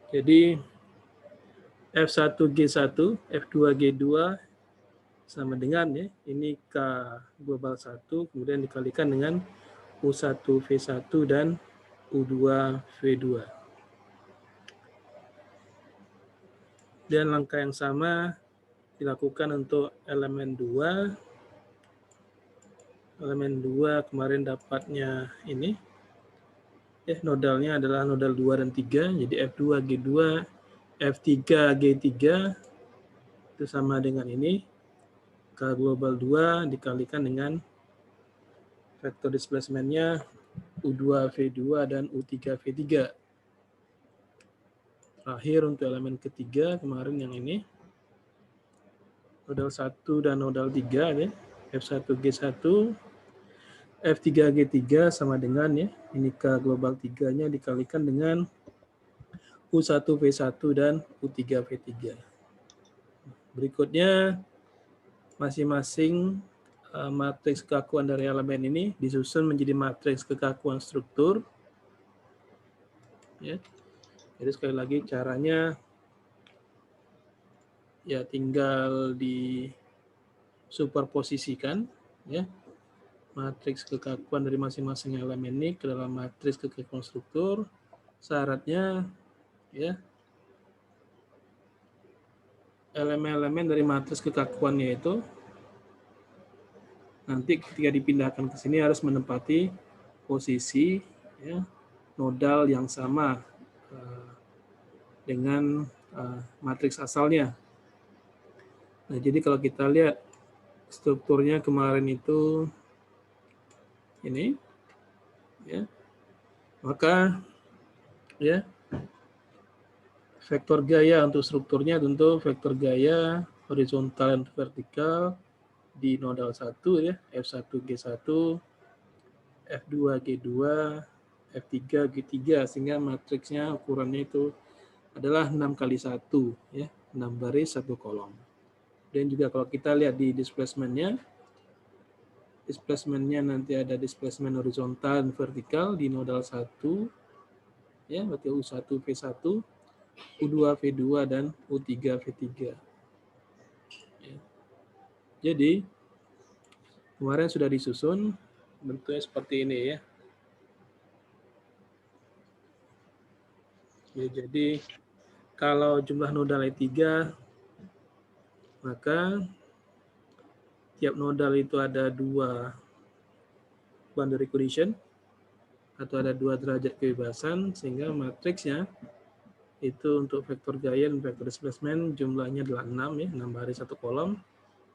Jadi F1G1, F2G2 sama dengan ya, ini K global 1, kemudian dikalikan dengan U1V1 dan U2V2. Dan langkah yang sama dilakukan untuk elemen 2. Elemen 2 kemarin dapatnya ini. Nodalnya adalah nodal 2 dan 3, jadi F2G2, F3G3 itu sama dengan ini. K global 2 dikalikan dengan vektor displacement-nya U2V2 dan U3V3. Terakhir untuk elemen ketiga kemarin yang ini, nodal 1 dan nodal 3 ya, F1G1, F3G3 sama dengan ya, ini K global 3-nya dikalikan dengan U1V1 dan U3V3. Berikutnya, masing-masing matriks kekakuan dari elemen ini disusun menjadi matriks kekakuan struktur. Ya. Jadi sekali lagi caranya ya tinggal di superposisikan ya matriks kekakuan dari masing-masing elemen ini ke dalam matriks kekakuan struktur. Syaratnya ya elemen-elemen dari matriks kekakuannya itu nanti ketika dipindahkan ke sini harus menempati posisi ya, nodal yang sama dengan matriks asalnya. Nah, jadi kalau kita lihat strukturnya kemarin itu ini, ya, maka ya vektor gaya untuk strukturnya tentu vektor gaya horizontal dan vertikal di nodal 1 ya, F1G1, F2G2, F3G3 sehingga matriksnya ukurannya itu adalah 6 kali 1 ya, 6 baris 1 kolom. Dan juga kalau kita lihat di displacement-nya nanti ada displacement horizontal dan vertikal di nodal 1 ya, berarti U1V1, U2V2 dan U3V3. Ya. Jadi kemarin sudah disusun bentuknya seperti ini ya. Jadi kalau jumlah nodalnya 3, maka tiap nodal itu ada 2 boundary condition atau ada 2 derajat kebebasan, sehingga matriksnya itu untuk vektor gaya dan vektor displacement jumlahnya adalah 6 ya, 6 baris 1 kolom,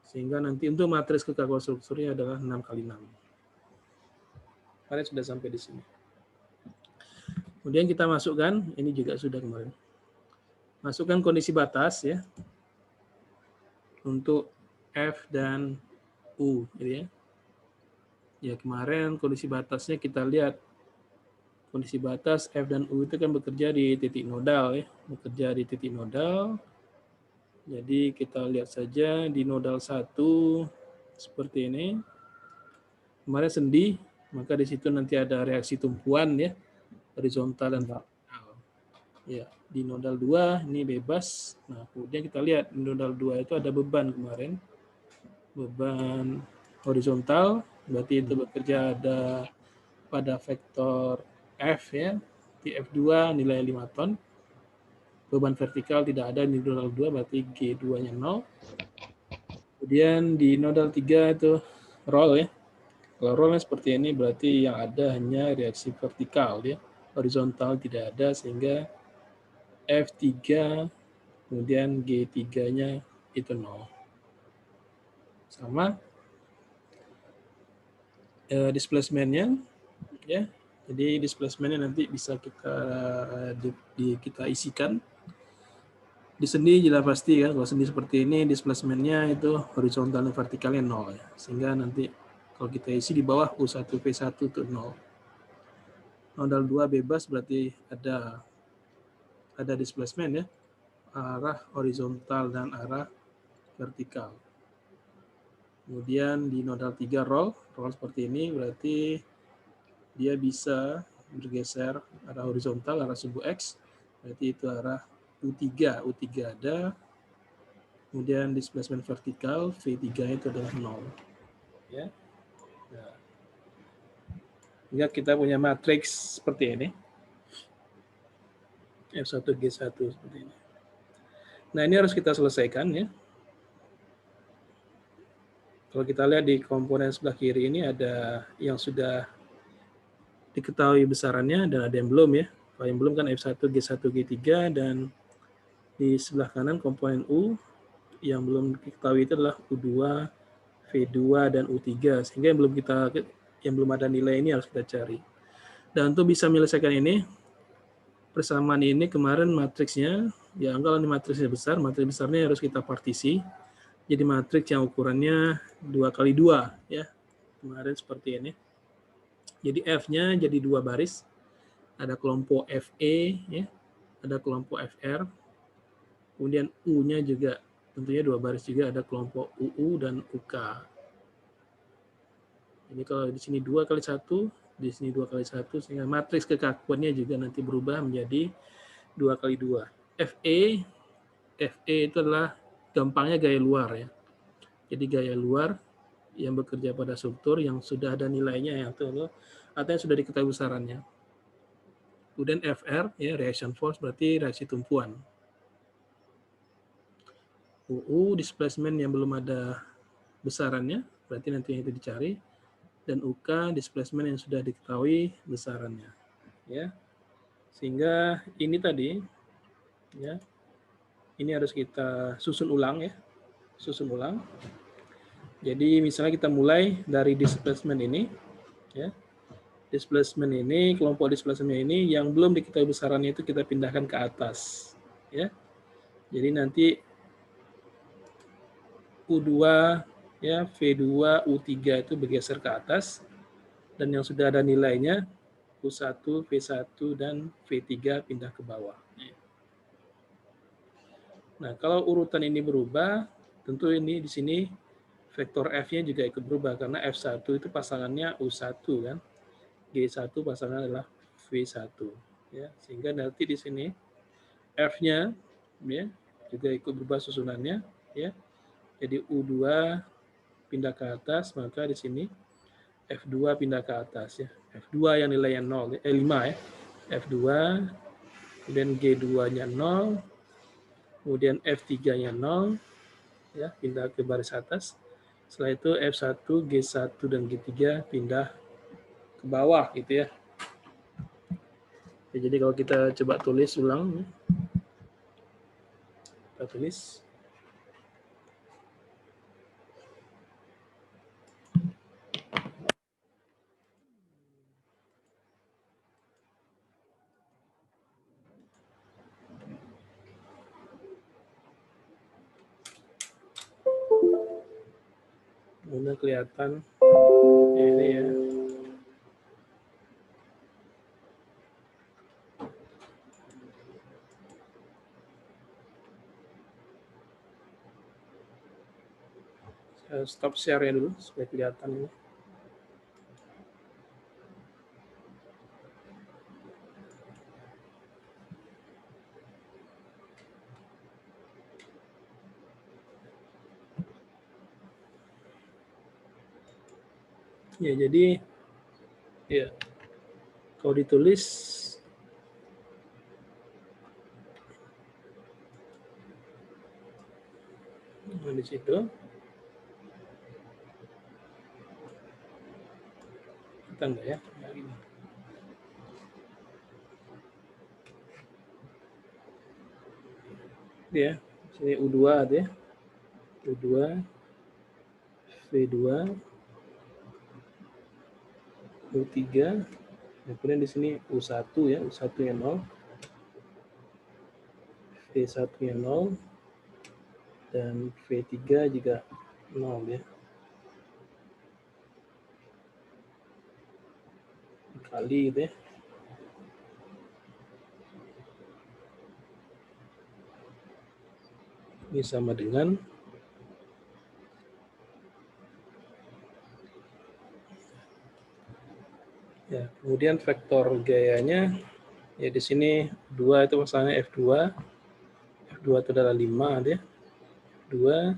sehingga nanti untuk matriks kekakuan strukturnya adalah 6 kali 6. Kemarin sudah sampai di sini. Kemudian kita masukkan, ini juga sudah kemarin. Masukkan kondisi batas ya untuk F dan U gitu ya. Ya kemarin kondisi batasnya kita lihat kondisi batas F dan U itu kan bekerja di titik nodal ya, bekerja di titik nodal. Jadi kita lihat saja di nodal 1 seperti ini. Kemarin sendi, maka di situ nanti ada reaksi tumpuan ya, horizontal dan vertikal. Ya, di nodal 2 ini bebas. Nah, kemudian kita lihat di nodal 2 itu ada beban kemarin. Beban horizontal, berarti itu bekerja ada pada vektor F ya, di F2 nilai 5 ton. Beban vertikal tidak ada di nodal 2, berarti G2-nya 0. Kemudian di nodal 3 itu roll ya. Kalau rollnya seperti ini berarti yang ada hanya reaksi vertikal ya. Horizontal tidak ada sehingga F3 kemudian G3-nya itu 0. Sama displacement-nya ya. Jadi displacement-nya nanti bisa kita isikan. Di sendi jelas pasti kan, kalau sendi seperti ini displacement-nya itu horizontal dan vertikalnya 0 ya. Sehingga nanti kalau kita isi di bawah U1V1 itu 0. Nodal 2 bebas berarti ada displacement ya, arah horizontal dan arah vertikal. Kemudian di nodal 3 roll seperti ini berarti dia bisa bergeser arah horizontal, arah subuh X, Berarti itu arah U3. U3 ada. Kemudian displacement vertikal, V3 itu adalah 0. Ya. Nah, hingga kita punya matriks seperti ini. F1G1 seperti ini. Nah, ini harus kita selesaikan ya. Kalau kita lihat di komponen sebelah kiri ini ada yang sudah diketahui besarannya dan ada yang belum ya. Kalau yang belum kan F1, G1, G3, dan di sebelah kanan komponen U yang belum diketahui itu adalah U2, V2, dan U3. Sehingga yang belum ada nilai ini harus kita cari. Dan untuk bisa menyelesaikan ini, persamaan ini kemarin matriksnya, ya kalau ini matriksnya besar, matriks besarnya harus kita partisi. Jadi matriks yang ukurannya 2x2 ya. Kemarin seperti ini. Jadi F-nya jadi 2 baris. Ada kelompok FE ya, ada kelompok FR. Kemudian U-nya juga tentunya 2 baris juga, ada kelompok UU dan UK. Jadi kalau di sini 2x1, di sini 2x1, sehingga matriks kekakuannya juga nanti berubah menjadi 2x2. FE itu adalah gampangnya gaya luar ya. Jadi gaya luar yang bekerja pada struktur yang sudah ada nilainya ya, atau yang sudah diketahui besarannya. Kemudian FR ya, reaction force berarti reaksi tumpuan. UU displacement yang belum ada besarannya, berarti nanti itu dicari. Dan UK displacement yang sudah diketahui besarannya. Ya. Sehingga ini tadi ya, ini harus kita susun ulang ya. Susun ulang. Jadi misalnya kita mulai dari displacement ini ya. Displacement ini, kelompok displacement ini yang belum diketahui besarannya itu kita pindahkan ke atas ya. Jadi nanti U2 ya, V2, U3 itu bergeser ke atas dan yang sudah ada nilainya U1, V1 dan V3 pindah ke bawah. Nah, kalau urutan ini berubah, tentu ini di sini vektor F-nya juga ikut berubah karena F1 itu pasangannya U1 kan. G1 pasangan adalah V1 ya. Sehingga nanti di sini F-nya ya juga ikut berubah susunannya ya. Jadi U2 pindah ke atas, maka di sini F2 pindah ke atas ya. F2 yang nilainya 0 5 ya. F2 kemudian G2-nya 0, kemudian F3-nya 0 ya, pindah ke baris atas. Setelah itu F1, G1 dan G3 pindah ke bawah gitu ya. Jadi kalau kita coba tulis ulang, kita tulis. Kemudian kelihatan ini ya. Saya stop share-nya dulu supaya kelihatan ini. Ya, jadi ya kalau ditulis di situ kita enggak ya, ini. Ya, sini U2 ada ya. U2, V2, U3, kemudian di sini U1 ya, U1-nya 0, V1-nya 0, dan V3 juga 0 ya. Kali gitu ya. Ini sama dengan ya, kemudian vektor gayanya Ya, di sini 2 itu masalahnya F2. F2 itu adalah 5 ya. 2,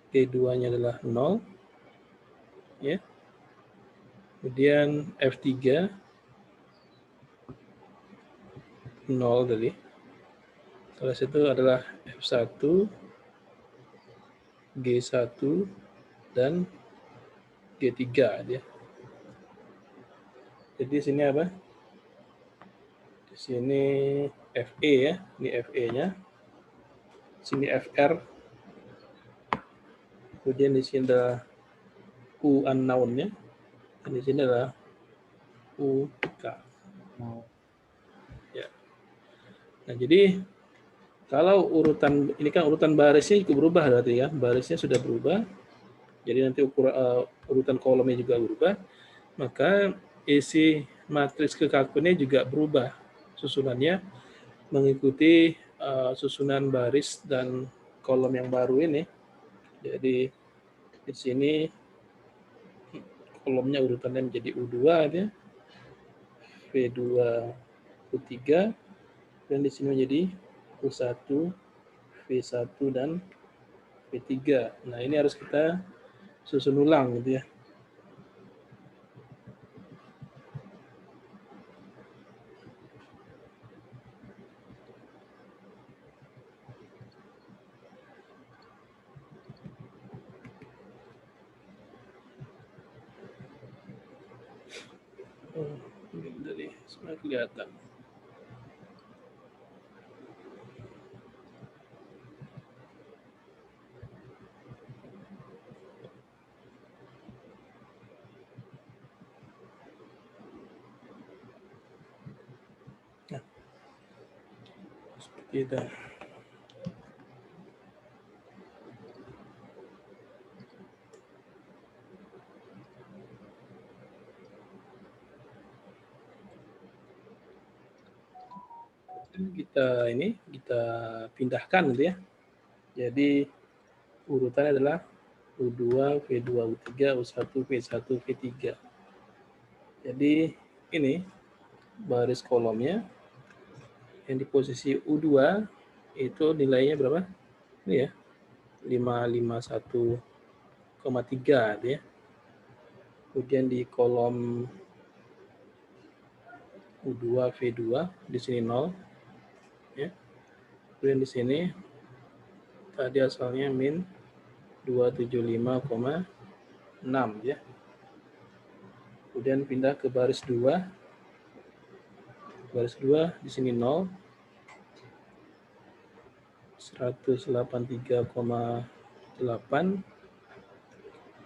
P2-nya adalah 0. Ya. Kemudian F3 0 tadi. Setelah itu adalah F1, G1 dan G3 ya. Jadi di sini apa? Di sini FE ya, ini FE-nya. Sini FR. Kemudian di sini ada U unknown-nya. Dan di sini adalah UK. Ya. Nah, jadi kalau urutan ini kan urutan barisnya juga berubah berarti ya. Barisnya sudah berubah. Jadi nanti urutan kolomnya juga berubah. Maka isi matriks kekakuannya juga berubah susunannya mengikuti susunan baris dan kolom yang baru ini. Jadi di sini kolomnya urutannya menjadi U2 ya. V2 U3 dan di sini menjadi U1 V1 dan V3. Nah, ini harus kita susun ulang gitu ya. Ini dari semua kelihatan. Nah, seperti itu. Kita pindahkan gitu ya. Jadi urutannya adalah U2, V2, U3, U1, V1, V3. Jadi ini baris kolomnya yang di posisi U2 itu nilainya berapa? Ini ya, 551,3 ya. Kemudian di kolom U2, V2 di sini 0 ya. Kemudian di sini tadi asalnya min 275,6 ya. Kemudian pindah ke baris 2. Baris 2 di sini 0. 183,8.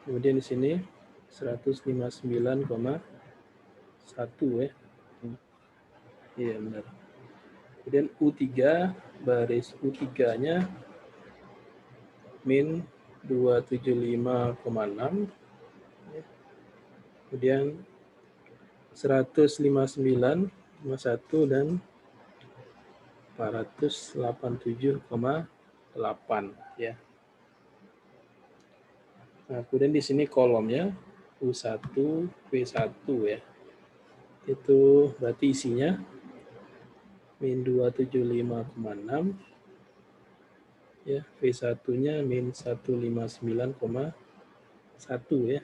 Kemudian di sini 159,1 ya. Iya benar. Kemudian U3 baris U3-nya min 275,6. Kemudian 159,1 dan 487,8 ya. Nah, kemudian di sini kolomnya U1 V1 ya. Itu berarti isinya min 275,6 ya, V1-nya min 159,1 ya.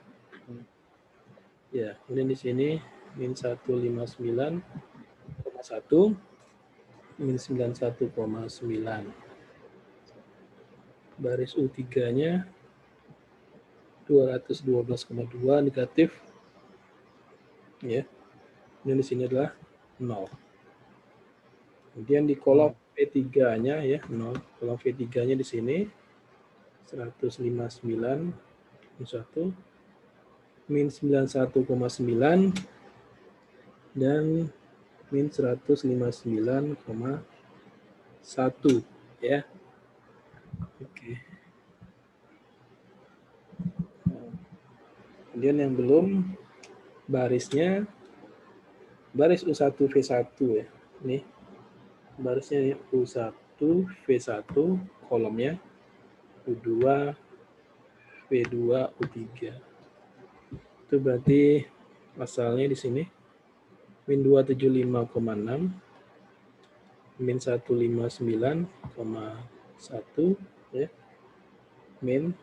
Ya, kemudian di sini min 159,1 min 91,9. Baris U3-nya 212,2 negatif. Ya. Dan di sini adalah 0. Kemudian di kolom V3-nya ya, 0. Kolom V3-nya di sini 159,1 min 91,9 dan min 159,1 ya. Oke. Kemudian yang belum barisnya baris U1 V1 ya. Ini barisnya U1 V1 kolomnya U2 V2 U3. Itu berarti asalnya di sini min 275,6 min 159,1 ya, min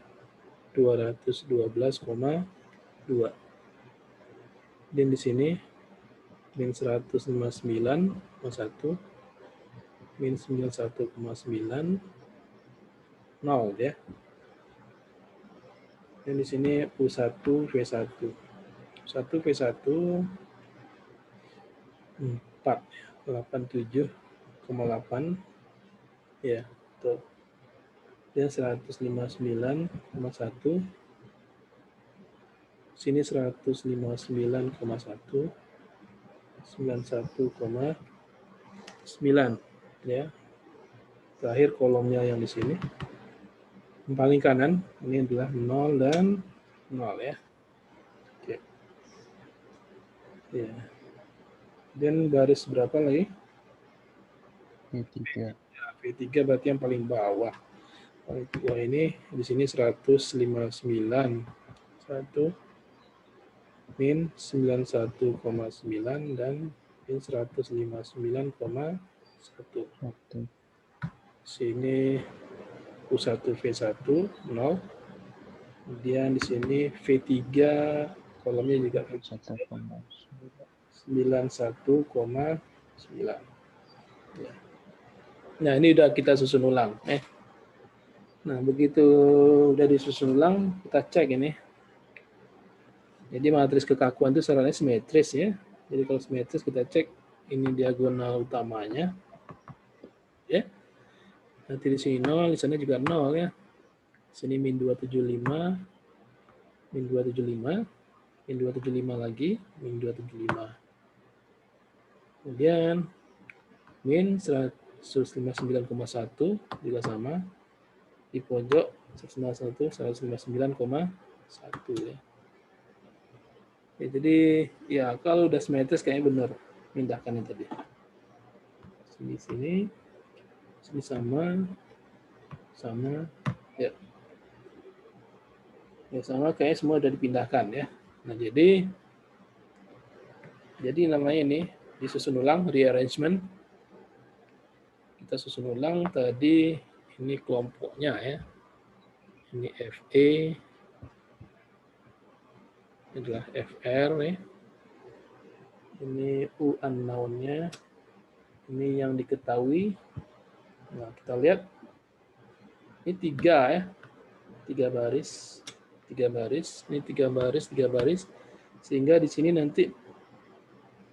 212,2. Dan di sini min 159,1 min 91,9 0 ya. Dan di sini U1 V1. 1 V1 487,8 ya, tuh. Dan 159,1 sini 159,1 91,9 ya. Terakhir kolomnya yang di sini. Yang paling kanan ini adalah 0 dan 0 ya. Oke. Ya. Dan baris berapa lagi? V3. Ya, V3 berarti yang paling bawah. Paling bawah ini di sini 159. 1 min 91,9 dan min 159,1. Sini U1 V1 0. Kemudian di sini V3 kolomnya juga 91,9. Ya. Nah, ini udah kita susun ulang. Nah, begitu udah disusun ulang, kita cek ini. Jadi matriks kekakuan itu sebenarnya simetris ya. Jadi kalau simetris kita cek ini diagonal utamanya. Ya. Nanti di sini 0, di sana juga 0 ya. Sini min 275, min 275, min 275 lagi, min 275. Kemudian min 159,1 juga sama. Di pojok 159,1 ya. Ya, jadi ya kalau udah simetris kayaknya benar pindahkan yang tadi. Sini sama ya. Ya sama kayaknya semua udah dipindahkan ya. Nah, jadi namanya ini disusun ulang, rearrangement. Kita susun ulang tadi ini kelompoknya ya. Ini FE, ini adalah FR ya. Ini U unknown-nya. Ini yang diketahui. Nah, kita lihat ini 3 ya. 3 baris. Ini 3 baris. Sehingga di sini nanti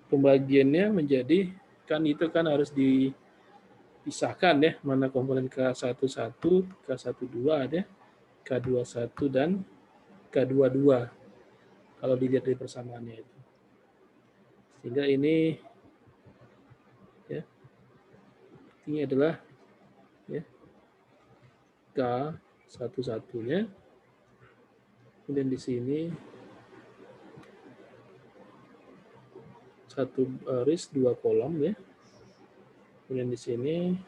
pembagiannya menjadi kan itu kan harus dipisahkan ya, mana komponen K11, K12 ada, K21 dan K22. Kalau dilihat dari persamaannya itu. Sehingga ini ya, ini adalah ya, K11-nya. Kemudian di sini 1 baris 2 kolom ya. Kemudian di sini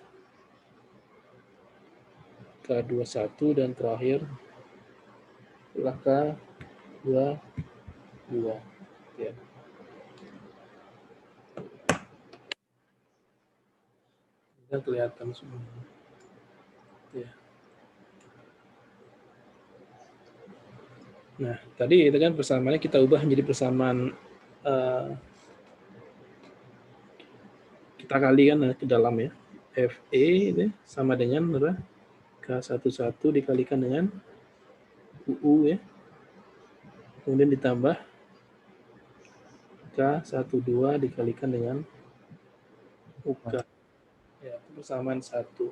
K21 dan terakhir adalah K22 ya. Sudah kelihatan semua. Ya. Nah, tadi itu kan persamaannya kita ubah menjadi persamaan kita kalikan ke dalam ya. FE itu sama dengan berapa? K11 dikalikan dengan UU ya. Kemudian ditambah K12 dikalikan dengan UK. Ya, itu persamaan 1.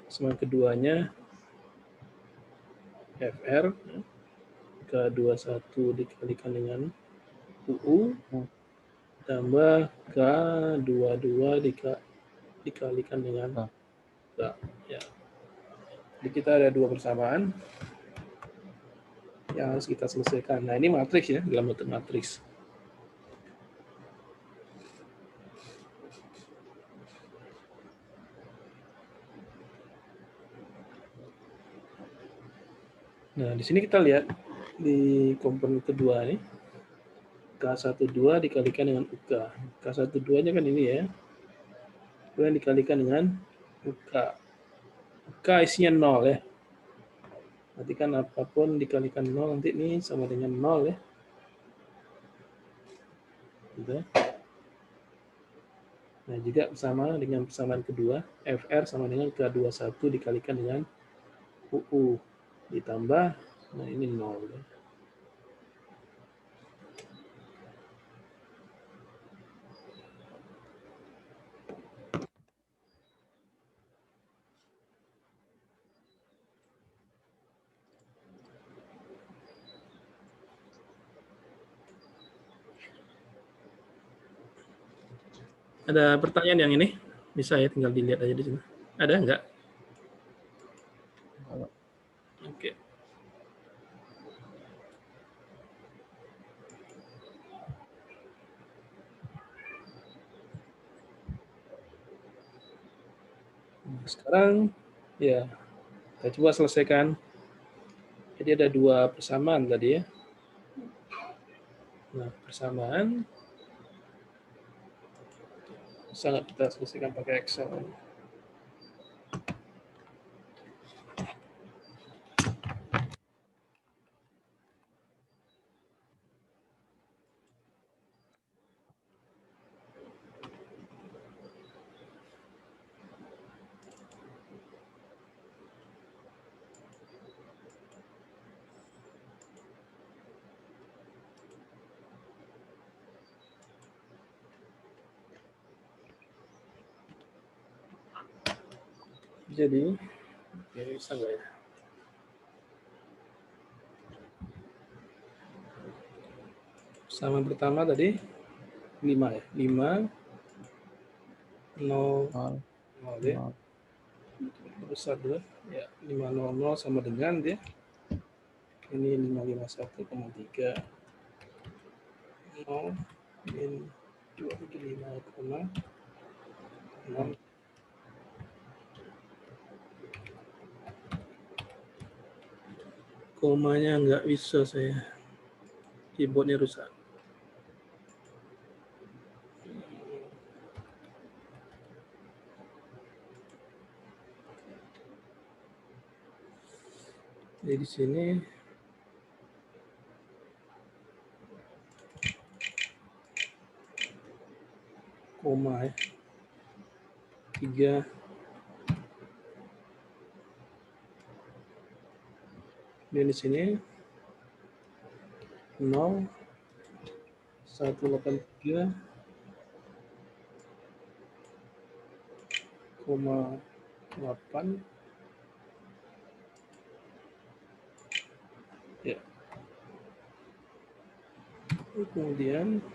Persamaan keduanya FR ya. K21 dikalikan dengan UU tambah K22 dikalikan dengan K. Ya. Jadi kita ada 2 persamaan yang harus kita selesaikan. Nah, ini matriks ya, dalam bentuk matriks. Nah, di sini kita lihat di komponen kedua ini K12 dikalikan dengan UK. K12-nya kan ini ya. kemudian dikalikan dengan UK. UK isinya 0 ya. Berarti kan apapun dikalikan 0 nanti ini sama dengan 0 ya. Gitu. Nah, juga sama dengan persamaan kedua, FR sama dengan K21 dikalikan dengan UU. Ditambah, nah ini 0 ya. Ada pertanyaan yang ini? Bisa ya, tinggal dilihat aja di sini. Ada enggak? Oke. Sekarang ya kita coba selesaikan. Jadi ada 2 persamaan tadi ya. Nah, persamaan sangat kita selesaikan pakai Excel. Jadi, ya bisa nggak ya? Sama pertama tadi 5 ya. 5 0 0 ya. Besar dulu ya. 500 sama dengan dia. Ini 551,3 0 min 275,6. Komanya nggak bisa saya. Keyboardnya rusak. Jadi di sini koma ya. 3 dan di sini 0 183,8 ya. Kemudian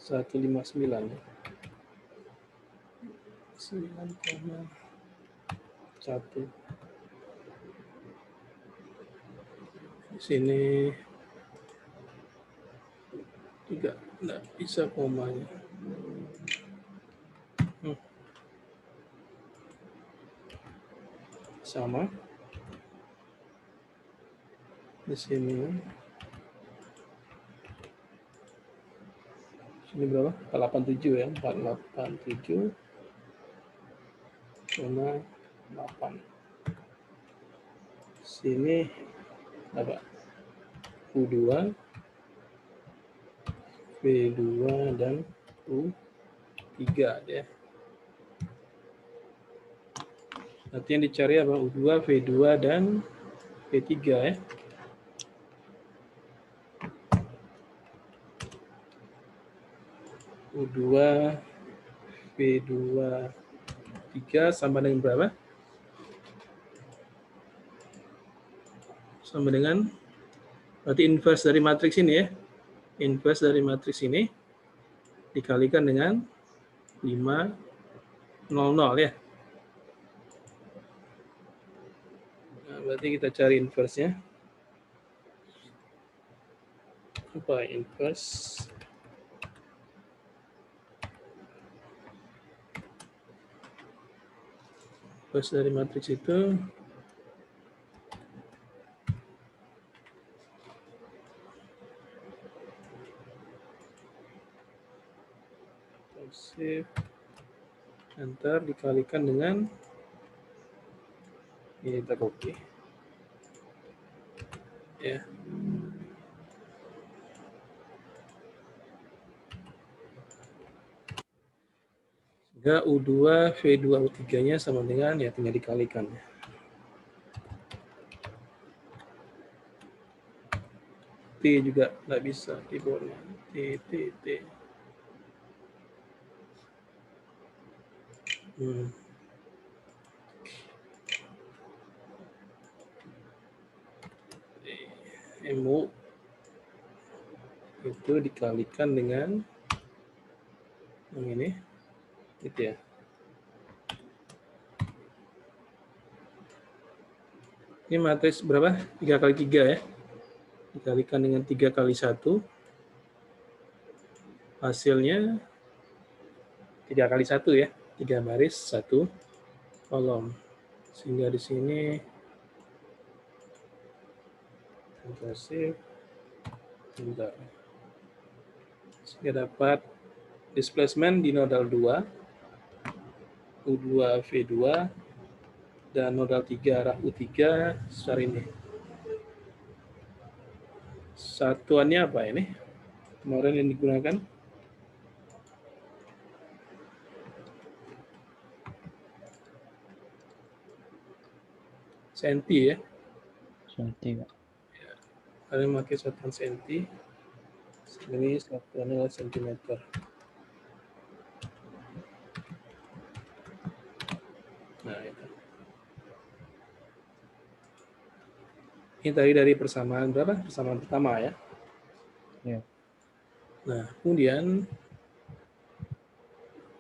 159 ya. 9,1 di sini juga nggak bisa komanya. Sama di sini berapa? 487 ya, 487,8. Sini apa? U2, V2 dan U3 ya. Nanti yang dicari apa? U2, V2 dan V3 ya. U2, V2, 3 sama dengan berapa? Sama dengan, berarti inverse dari matriks ini ya. Inverse dari matriks ini dikalikan dengan 500 ya. Nah, berarti kita cari inverse-nya. Apa inverse? Inverse dari matriks itu shift Enter dikalikan dengan ini, kita copy. Ya. Sehingga U2, V2, U3-nya sama dengan, ya tinggal dikalikan. T juga nggak bisa keyboardnya. T. MU itu dikalikan dengan yang ini, gitu ya. Ini matriks berapa? 3 kali 3 ya. Dikalikan dengan 3 kali 1. Hasilnya 3 kali 1 ya. 3 baris, 1 kolom. Sehingga di sini bentar. Sehingga dapat displacement di nodal 2, U2, V2, dan nodal 3 arah U3 sebesar ini. Satuannya apa ini? Kemarin yang digunakan? Senti ya? Senti, Pak. Kalian pakai satuan senti. Ini satuannya adalah sentimeter. Nah, itu. Ini tadi dari persamaan berapa? Persamaan pertama ya. Ya. Nah, kemudian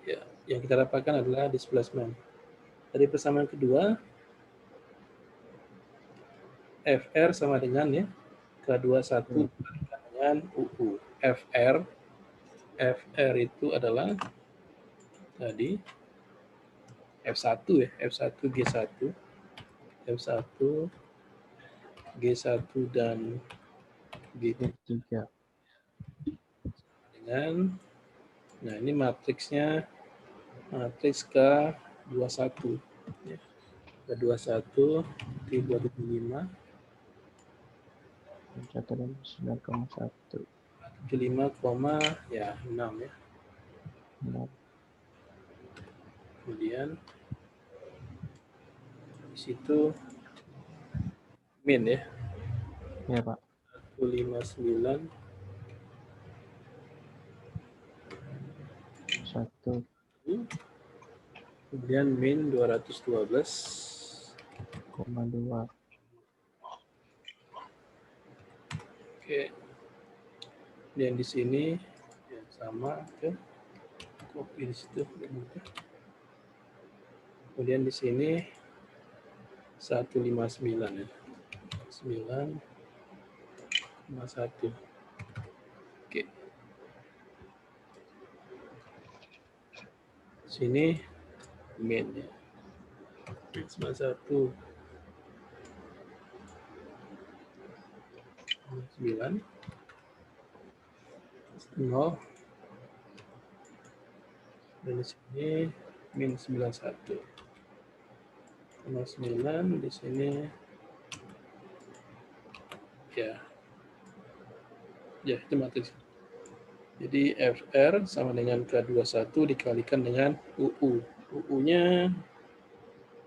ya, yang kita dapatkan adalah displacement. Dari persamaan kedua, FR sama dengan ya, K21 dengan UU. FR itu adalah tadi F1 ya, F1 G1, F1 G1 dan G3 dengan, nah ini matriksnya matriks K21 ya. K21 T275 1,9,1 75, ya 6 ya. 6. Kemudian di situ min ya. Ya, Pak. 159 1. kemudian min 212,2. Oke. Dan di sini ya, sama ke copy di situ. Kemudian di sini 159 ya. 9,1. Oke. Sini min ya. 1,9 0 dan di sini min 91,9 di sini ya itu matriks. Jadi FR sama dengan K21 dikalikan dengan UU. UU-nya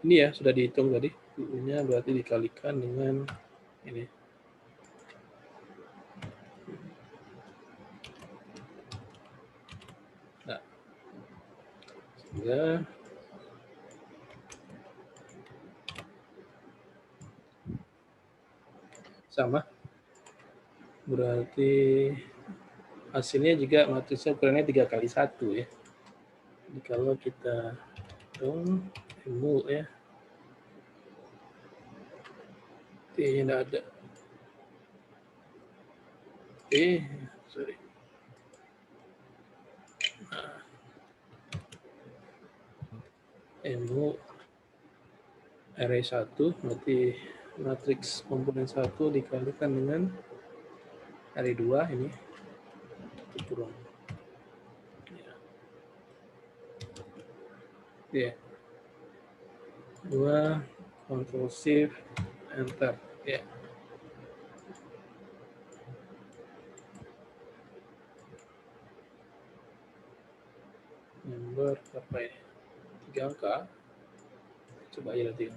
ini ya sudah dihitung tadi. UU-nya berarti dikalikan dengan ini. Nah, sehingga sama. Berarti hasilnya juga matriksnya ukurannya 3 kali 1 ya. Jadi kalau kita hitung MU ya, T-nya tidak ada. Sorry. Nah, MU array 1 berarti matriks komponen 1 dikalikan dengan array 2 ini kurang. Ya. Ya. 2, Ctrl Shift Enter. Ya. Nomor apa ini? 3 angka. Coba aja nanti.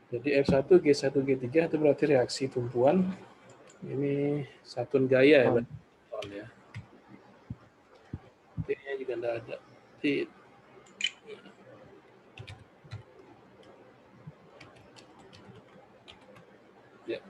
Jadi F1, G1, G3 itu berarti reaksi tumpuan. Ini satuan gaya ya, berarti ya. T-nya juga enggak ada. T. Ya.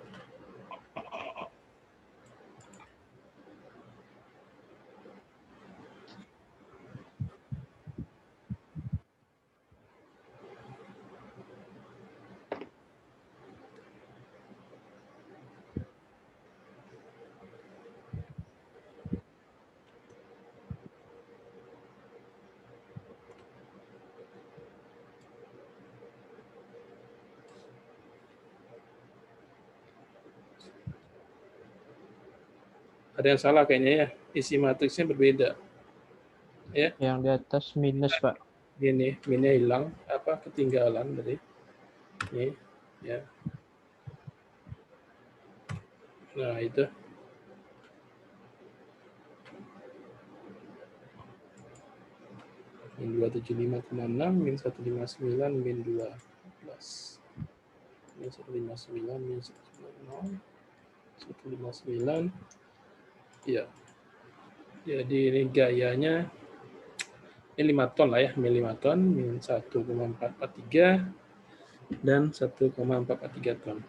Ada yang salah kayaknya ya. Isi matriksnya berbeda. Ya. Yang di atas minus, Pak. Ini minnya hilang, apa ketinggalan tadi. Ini ya. Nah, itu. Min 275,6, min 159, min 12. Min 159, min 190, 159. Ya. Jadi ini gayanya ini 5 ton lah ya, min 5 ton, min 1,443 dan 1,443 ton.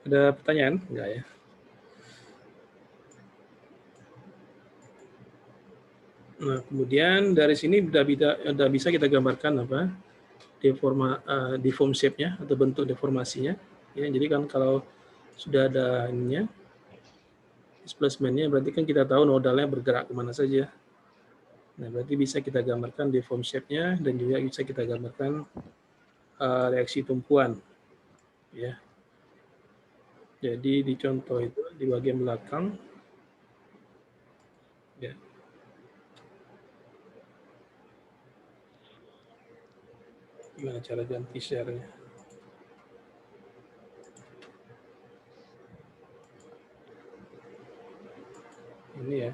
Ada pertanyaan? Enggak ya? Nah, kemudian dari sini udah bisa kita gambarkan apa? Deform shape-nya atau bentuk deformasinya. Ya, jadi kan kalau sudah ada ininya, displacement-nya, berarti kan kita tahu nodalnya bergerak kemana saja. Nah, berarti bisa kita gambarkan deform shape-nya dan juga bisa kita gambarkan reaksi tumpuan. Ya. Jadi di contoh itu di bagian belakang, ya. Gimana cara ganti share-nya? Ini ya.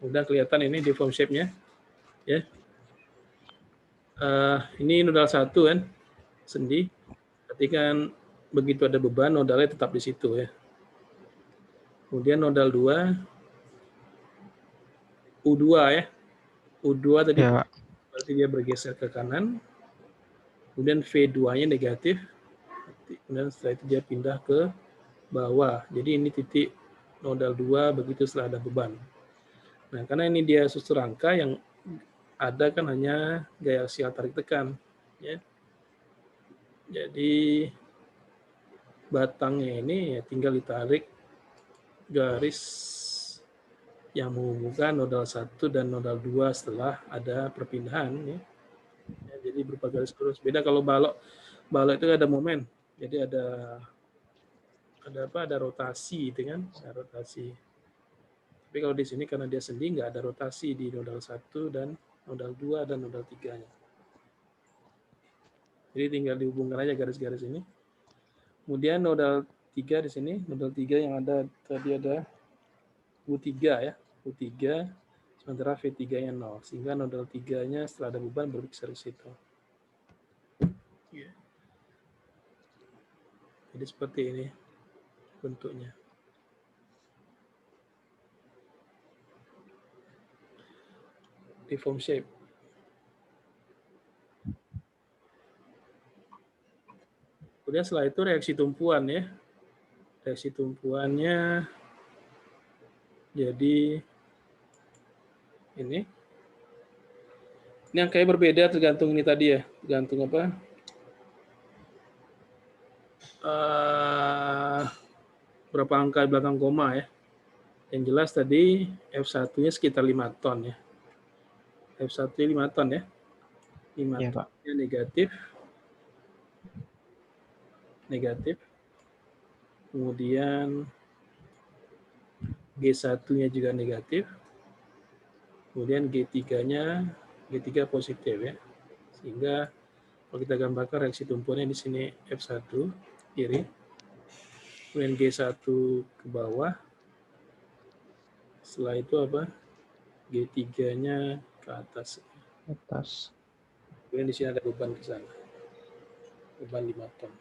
Udah kelihatan ini deform shape-nya, ya. Ini nodal 1 kan, sendi. Berarti kan begitu ada beban, nodalnya tetap di situ ya. Kemudian nodal 2, U2 ya. U2 tadi Ya, Pak. berarti dia bergeser ke kanan. Kemudian V2-nya negatif. Kemudian setelah itu dia pindah ke bawah. Jadi ini titik nodal 2 begitu setelah ada beban. Nah, karena ini dia susur rangka yang ada kan hanya gaya aksial tarik tekan. Ya. Jadi batangnya ini ya tinggal ditarik garis yang menghubungkan nodal 1 dan nodal 2 setelah ada perpindahan. Ya. Ya, jadi berupa garis lurus. Beda kalau balok. Balok itu ada momen. Jadi ada apa? Ada rotasi, gitu kan? Ada rotasi. Tapi kalau di sini karena dia sendi nggak ada rotasi di nodal 1 dan nodal 2 dan nodal 3-nya. Jadi tinggal dihubungkan aja garis-garis ini. Kemudian nodal 3 di sini, nodal 3 yang ada tadi ada U3 ya. U3 sementara V3-nya 0. Sehingga nodal 3-nya setelah ada beban bergeser ke situ. Jadi seperti ini bentuknya. Deform shape. Kemudian setelah itu reaksi tumpuan ya. Reaksi tumpuannya jadi ini. Ini angkanya berbeda tergantung ini tadi ya. Tergantung apa? berapa angka di belakang koma ya. Yang jelas tadi F1-nya sekitar 5 ton ya. F1-nya 5 ton ya. 5 Iya, Pak. tonnya negatif. Negatif. Kemudian G1-nya juga negatif. Kemudian G3-nya G3 positif ya. Sehingga kalau kita gambarkan reaksi tumpuannya di sini F1 kiri. Kemudian G1 ke bawah. Setelah itu apa? G3-nya ke atas. Atas. Kemudian di sini ada beban ke sana. Beban 5 ton.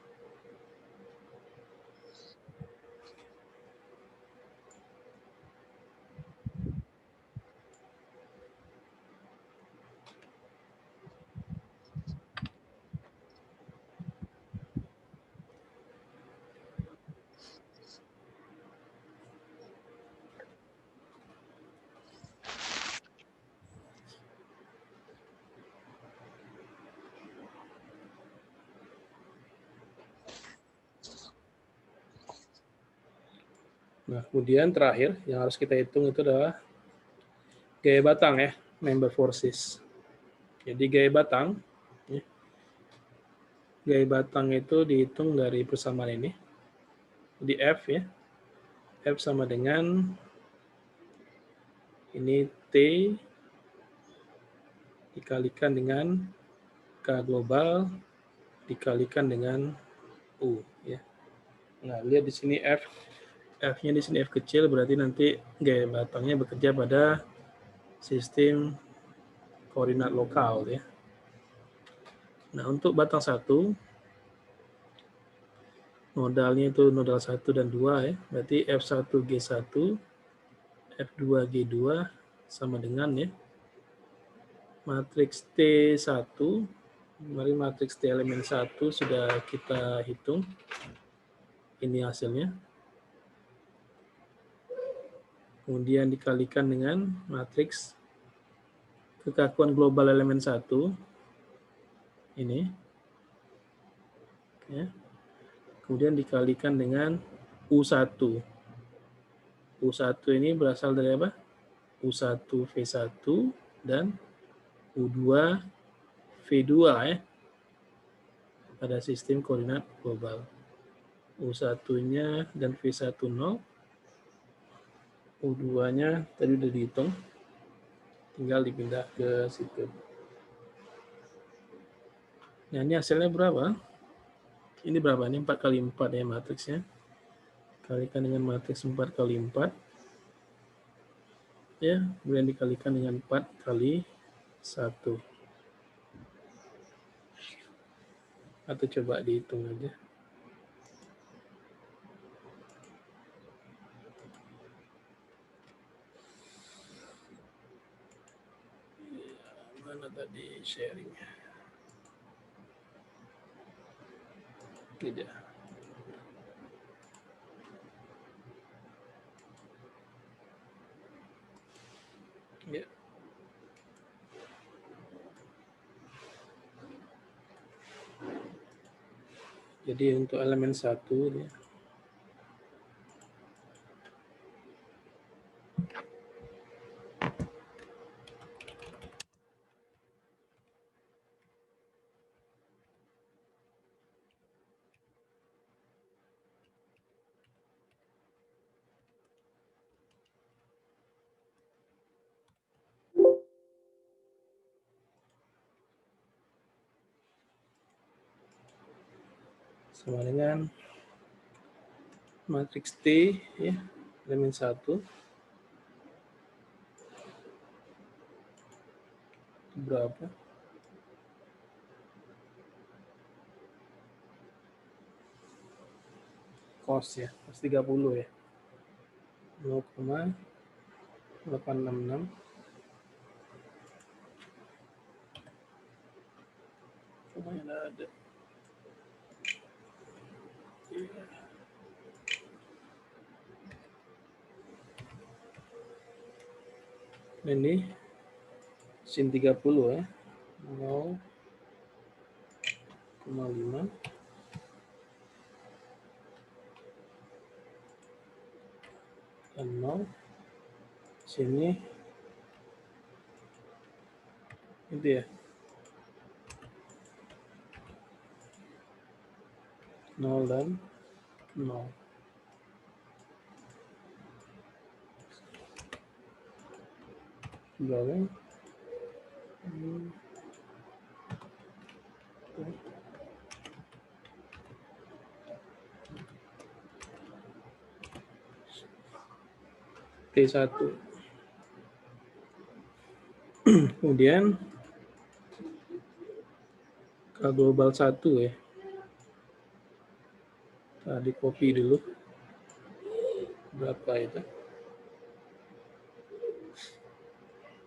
Nah, kemudian terakhir yang harus kita hitung itu adalah gaya batang ya, member forces. Jadi gaya batang itu dihitung dari persamaan ini. Jadi F ya. F sama dengan ini T dikalikan dengan K global dikalikan dengan U ya. Nah, lihat di sini F-nya di sini F kecil, berarti nanti gaya batangnya bekerja pada sistem koordinat lokal ya. Nah, untuk batang 1 nodalnya itu nodal 1 dan 2 ya. Berarti F1 G1 F2 G2 sama dengan ya matriks T1. Mari matriks T elemen 1 sudah kita hitung. Ini hasilnya. Kemudian dikalikan dengan matriks kekakuan global elemen 1. Ini. Ya. Kemudian dikalikan dengan U1. U1 ini berasal dari apa? U1 V1 dan U2 V2 ya. Pada sistem koordinat global. U1-nya dan V1 0. U2-nya tadi udah dihitung. Tinggal dipindah ke situ. Nah, ini hasilnya berapa? Ini berapa? Ini 4 kali 4 ya matriksnya. Kalikan dengan matriks 4 kali 4. Ya, kemudian dikalikan dengan 4 kali 1. Atau coba dihitung aja. Mana tadi sharingnya? Tidak. Ya. Jadi untuk elemen 1 dia sama dengan matriks T ya, elemen 1 berapa? Cos ya, cos 30 ya. 0,866. Lumayan ada. Ini sin 30 ya. 0,5 0. Sini itu ya. 0 dan 0. Berapa? T1. Kemudian ke global 1 ya. Tadi copy dulu. Berapa itu?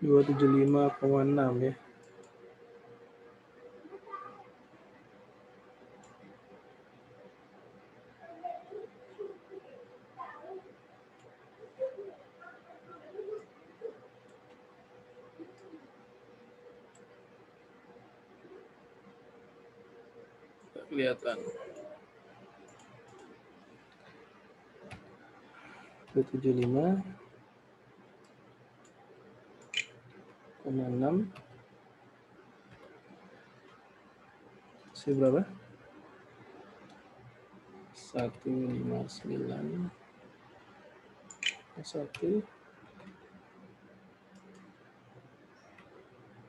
275,6 ya. Kelihatan 275,6 berapa? 159 1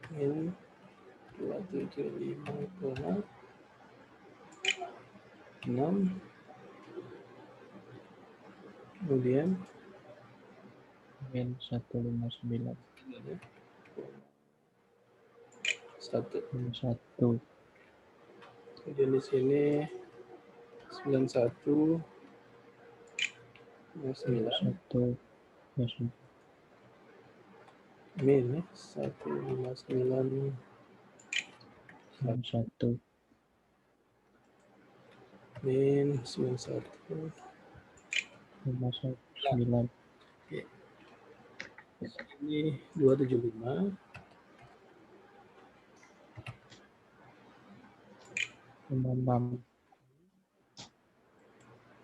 min 275,6 kemudian min 159 min 1. kemudian di sini 91 min 9 1 min ya 159 min 1 min 91 9. Oke. Ini 275 6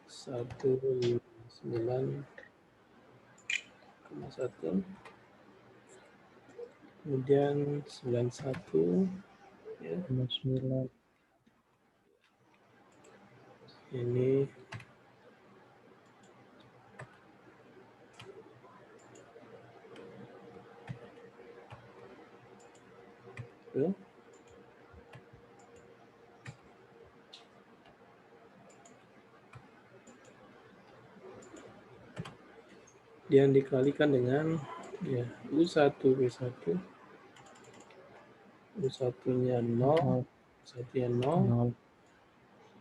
159,1 kemudian 91 ya. 9 Ini tuh. Yang dikalikan dengan ya U1 B1 U1-nya 0 U1-nya 0 0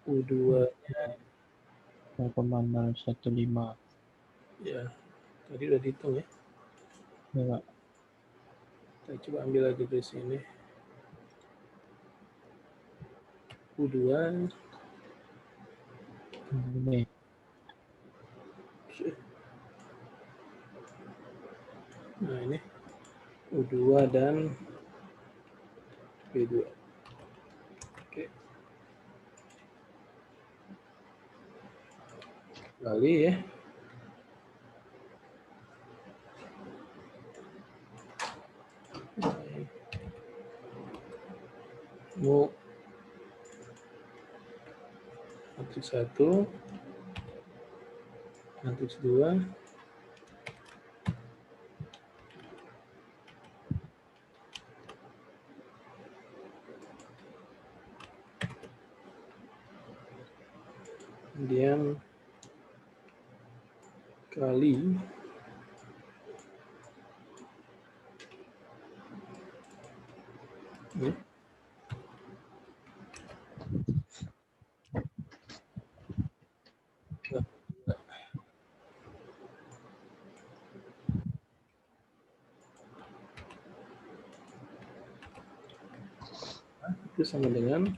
U2-nya 0,015 ya tadi udah dihitung ya. ya. Kita coba ambil lagi dari sini. U2 Ini nah ini U2 dan B2. Oke. Kali ya. Mau matriks 1 matriks 2 kemudian kali ya. Itu sama dengan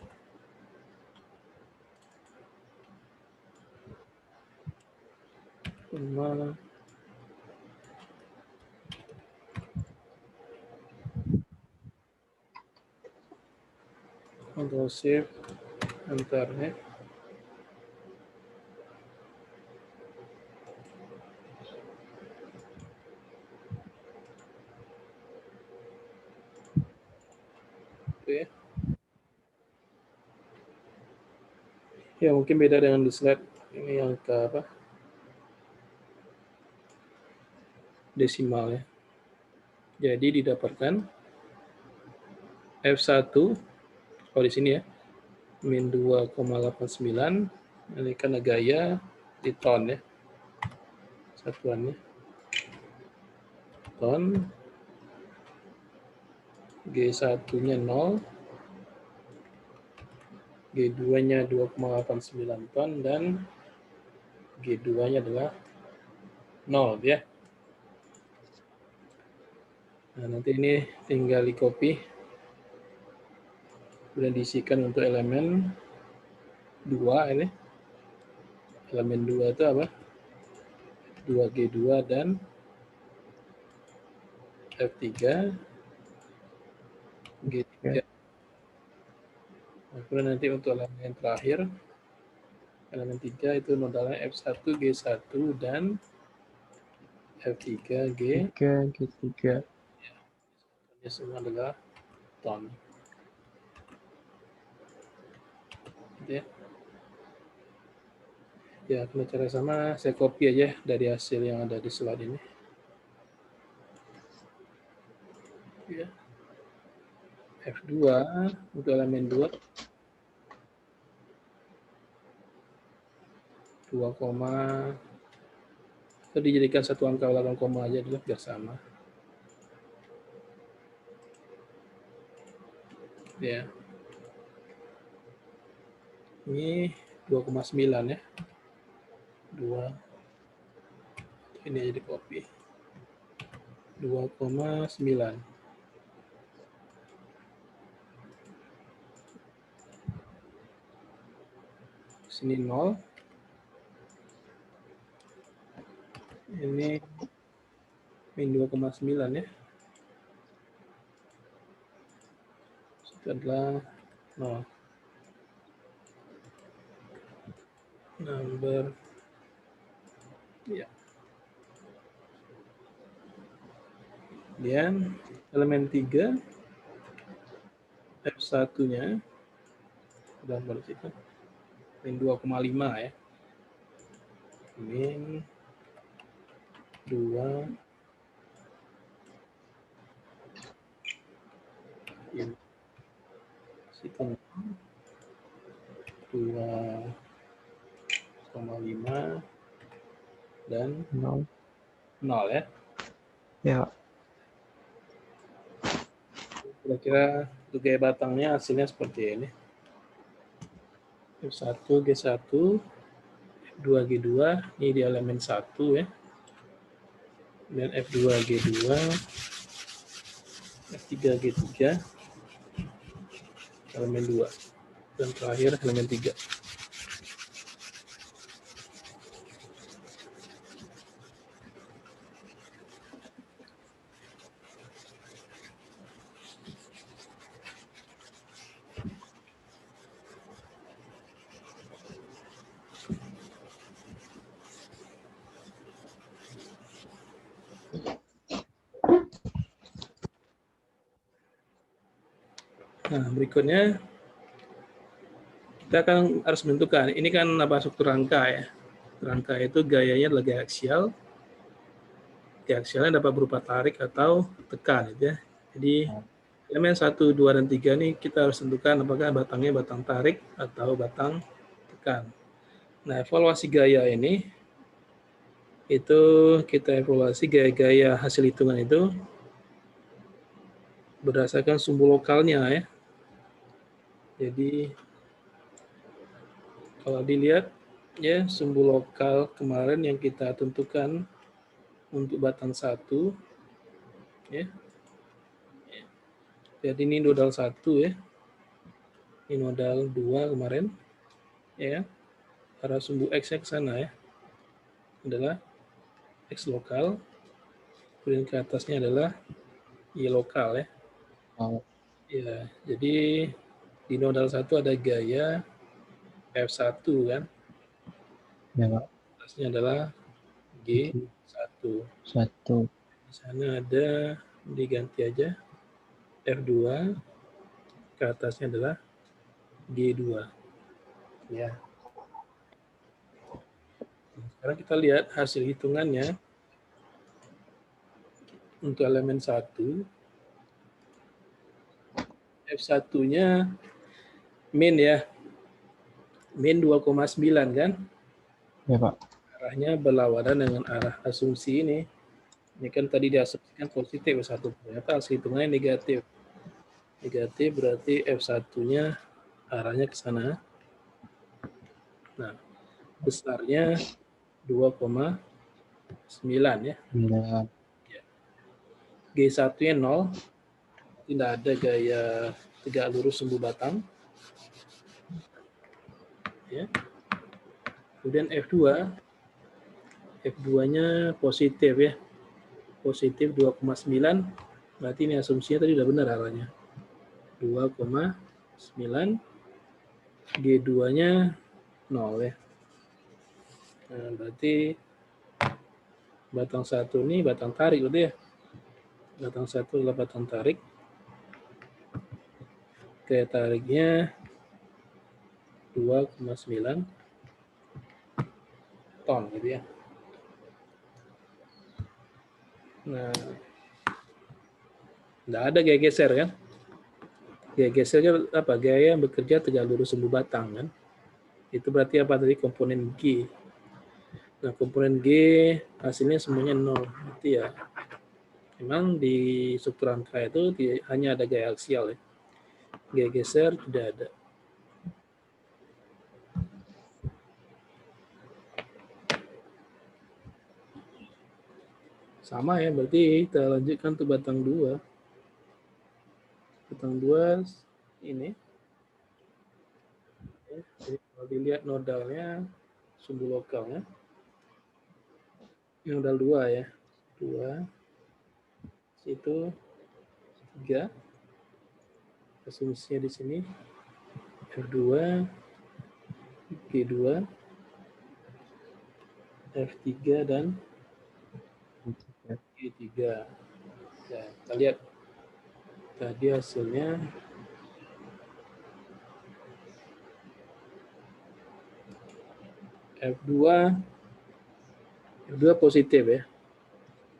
Ctrl Shift Enter ya. Ya, mungkin beda dengan di slide ini yang ke apa? Desimal ya. Jadi didapatkan F1 kalau di sini ya min 2,89 ini karena gaya di ton ya satuannya ton G1-nya 0 G2-nya 2,89 ton dan G2-nya adalah 0 ya. Nah, nanti ini tinggal di copy kemudian diisikan untuk elemen 2 ini. Elemen 2 itu apa? 2G2 dan F3 G3. Nah, kemudian nanti untuk elemen terakhir elemen 3 itu nodalnya F1 G1 dan F3 G. 3, G3. Ini semua adalah ton. Ya. Ya, kalau cara sama saya copy aja dari hasil yang ada di slide ini. Ya. F2 untuk elemen 2 2, itu dijadikan satu angka belakang koma aja dulu biar sama. Ya. Ini 2,9 ya. 2 ini aja di copy. 2,9. Sini 0. Ini min 2,9 ya. Itu adalah 0. Number ya. Kemudian elemen 3 F1-nya udah baris itu min 2,5 ya. Min 2 ini situ 2,5 dan 0. 0 ya. Ya. Kira-kira untuk gaya batangnya hasilnya seperti ini. F1 G1 F2 G2 ini di elemen 1 ya. Dan F2 G2 F3 G3 elemen 2 dan terakhir elemen 3. Nah, berikutnya kita akan harus menentukan ini kan apa struktur rangka ya. Rangka itu gayanya adalah gaya aksial. Gaya aksialnya dapat berupa tarik atau tekan gitu ya. Jadi elemen 1, 2 dan 3 ini kita harus tentukan apakah batangnya batang tarik atau batang tekan. Nah, evaluasi gaya ini itu kita evaluasi gaya-gaya hasil hitungan itu berdasarkan sumbu lokalnya ya. Jadi kalau dilihat ya sumbu lokal kemarin yang kita tentukan untuk batang 1 ya. Jadi ini nodal 1 ya. Ini nodal 2 kemarin ya. Arah sumbu X-nya ke sana ya. Adalah X lokal. Kemudian ke atasnya adalah Y lokal ya. Oh. Ya, jadi di nodal 1 ada gaya F1 kan. Ya, Pak. Atasnya adalah G1. 1. Di sana ada diganti aja F2, ke atasnya adalah G2. Ya. Sekarang kita lihat hasil hitungannya untuk elemen 1. F1-nya min ya. Min 2,9 kan? Ya, Pak. Arahnya berlawanan dengan arah asumsi ini. Ini kan tadi diasumsikan positif F1. Ternyata hasil hitungannya negatif. Negatif berarti F1-nya arahnya ke sana. Nah, besarnya 2,9 ya. Iya. G1-nya 0. Tidak ada gaya tegak lurus sumbu batang. Ya. Kemudian F2. F2-nya positif ya. Positif 2,9. Berarti ini asumsinya tadi udah benar arahnya. 2,9. G2-nya 0 ya. Nah, berarti batang 1 ini batang tarik gitu ya. Batang 1 adalah batang tarik. Gaya tariknya 2,9 ton gitu ya. Nah, nggak ada gaya geser kan? Gaya gesernya apa? Gaya yang bekerja tegak lurus sumbu batang kan? Itu berarti apa tadi? Komponen G. Nah, komponen G hasilnya semuanya 0. Berarti ya memang di struktur rangka itu hanya ada gaya aksial ya. Gaya geser tidak ada. Sama ya, berarti kita lanjutkan untuk batang 2. Batang 2 ini. Jadi kalau dilihat nodalnya, sumbu lokalnya. Nodal 2 ya. 2. Situ 3. Asumsinya di sini. F2. G2. F3 dan G3. Ya, kita lihat tadi hasilnya F2 positif ya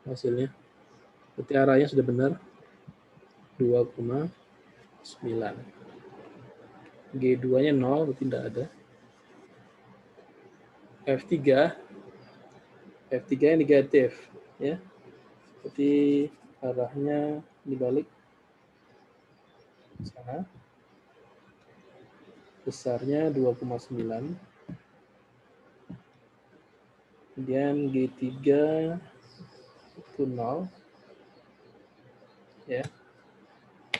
hasilnya. Berarti arahnya sudah benar 2,9. G2-nya 0 berarti tidak ada. F3 negatif ya. Berarti arahnya dibalik sana. Besarnya 2,9. Kemudian G3 itu 0 ya.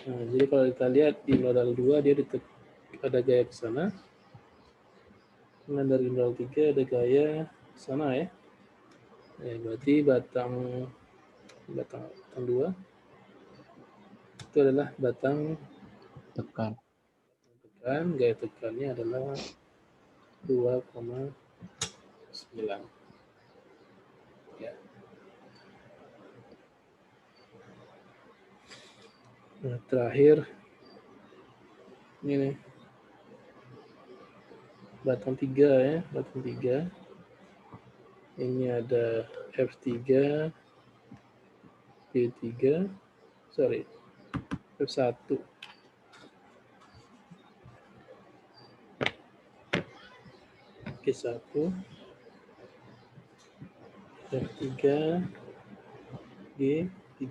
Nah, jadi kalau kita lihat di nodal 2 dia ada gaya ke sana. Kemudian dari nodal 3 ada gaya ke sana ya. Ya, berarti batang 2 itu adalah batang Tekan. tekan. Gaya tekannya adalah 2,9 ya. Nah, terakhir ini nih batang 3 ya, batang 3 ini ada F3 G3 sorry F1 G1 F3 G3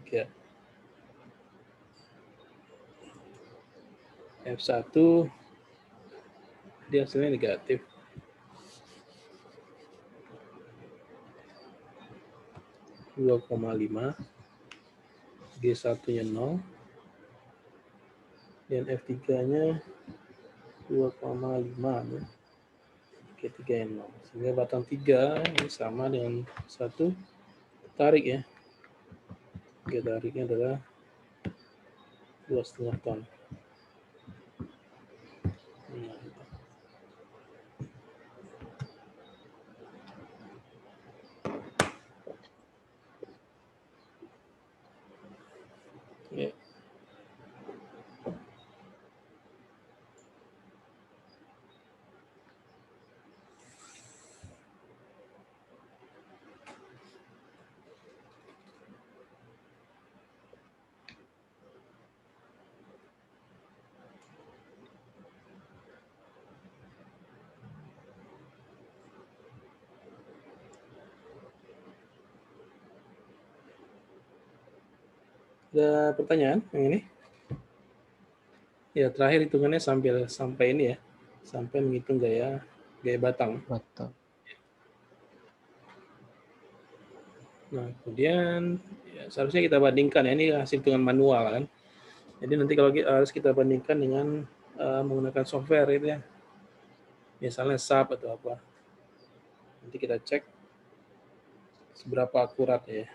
F1 dia hasilnya negatif 2,5 G1-nya 0 dan F3-nya 2,5 ya. G3-nya 0 sehingga batang 3 ini sama dengan 1 tarik ya. Gaya tariknya adalah 2,5 ton. Ya. Ada pertanyaan yang ini? Ya, terakhir hitungannya sampai ini ya, sampai menghitung gaya batang. Batang. Nah, kemudian ya, seharusnya kita bandingkan ya, ini hasil hitungan manual kan. Jadi nanti kalau harus kita bandingkan dengan menggunakan software itu ya, misalnya SAP atau apa. Nanti kita cek seberapa akurat ya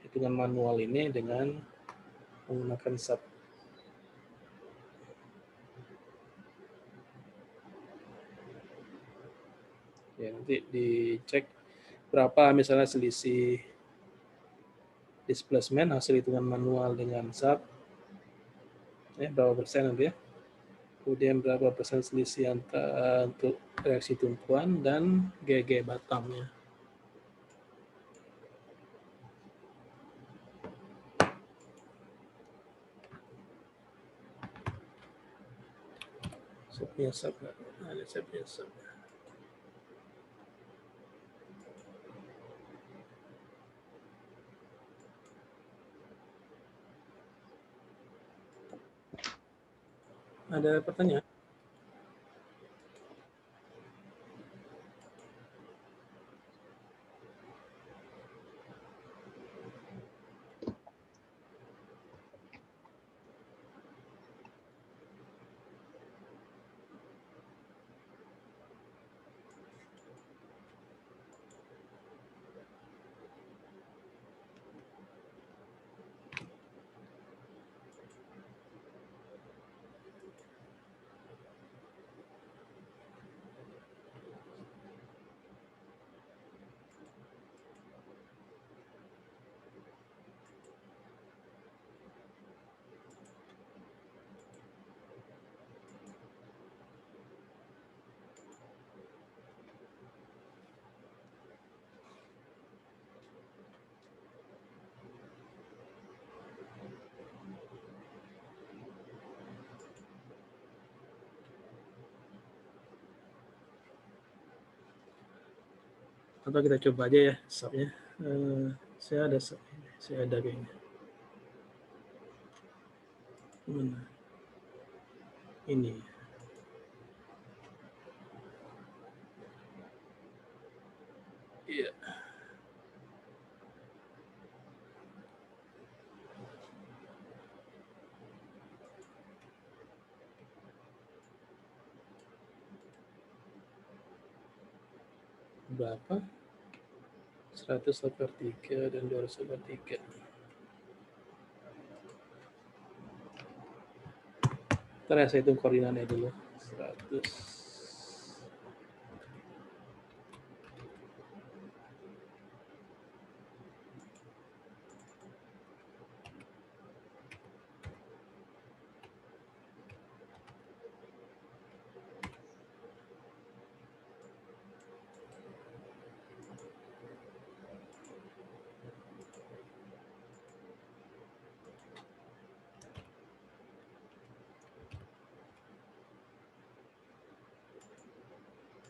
hitungan manual ini dengan menggunakan SAP. Ya, nanti dicek berapa misalnya selisih displacement hasil hitungan manual dengan SAP, ya, berapa persen nanti ya. Kemudian berapa persen selisih untuk reaksi tumpuan dan gaya batangnya. Saya punya SAP, ada saya punya SAP. Ada pertanyaan? Atau kita coba aja ya SAP-nya. Saya ada SAP, saya ada kayaknya. Mana? Ini. Iya. Berapa? 183 dan 283. Ntar ya saya hitung koordinatnya dulu. 100.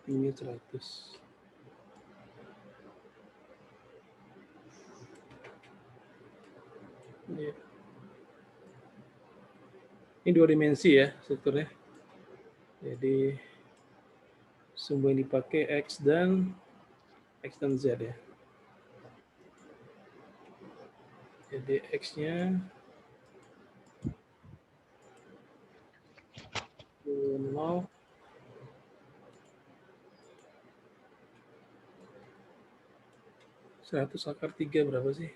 Ini 100. Ini 2 dimensi ya strukturnya. Jadi sumbu yang dipakai X dan Z ya. Jadi X-nya 0. Seratus akar 3 berapa sih?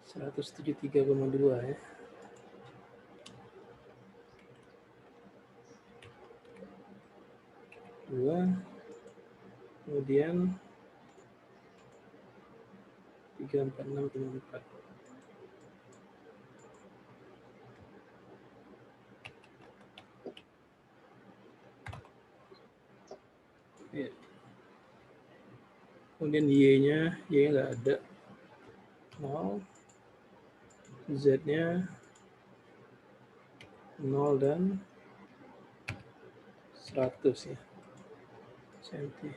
173,2 ya. Dua, kemudian 346,4. Ya. Kemudian Y-nya nggak ada. 0. Z-nya 0 dan 100 ya. Senti.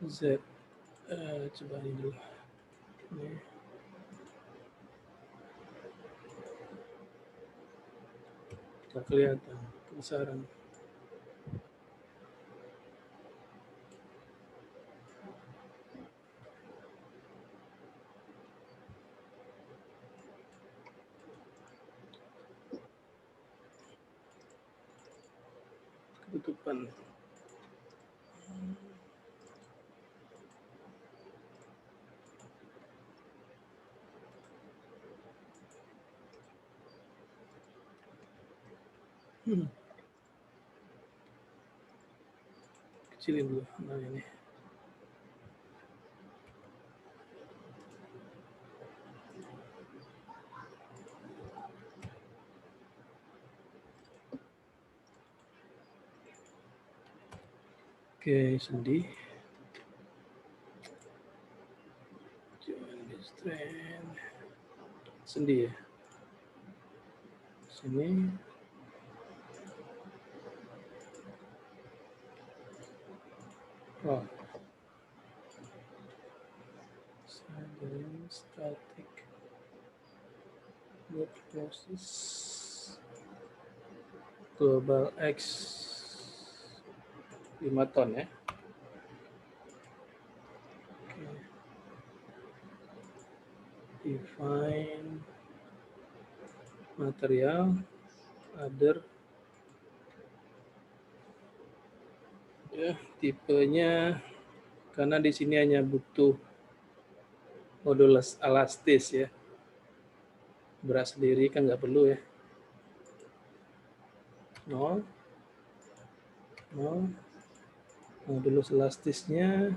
Z. Coba ini dulu. Ini. Nggak kelihatan kebesaran. Ketutupan. Kecilin dulu. Nah ini. Oke, sendi. Sendi ya. Sini. Oh. Static. Work process. Global X 5 ton ya. Oke. Define material other ya, tipenya karena di sini hanya butuh modulus elastis ya. Berat sendiri kan nggak perlu ya. 0 modulus elastisnya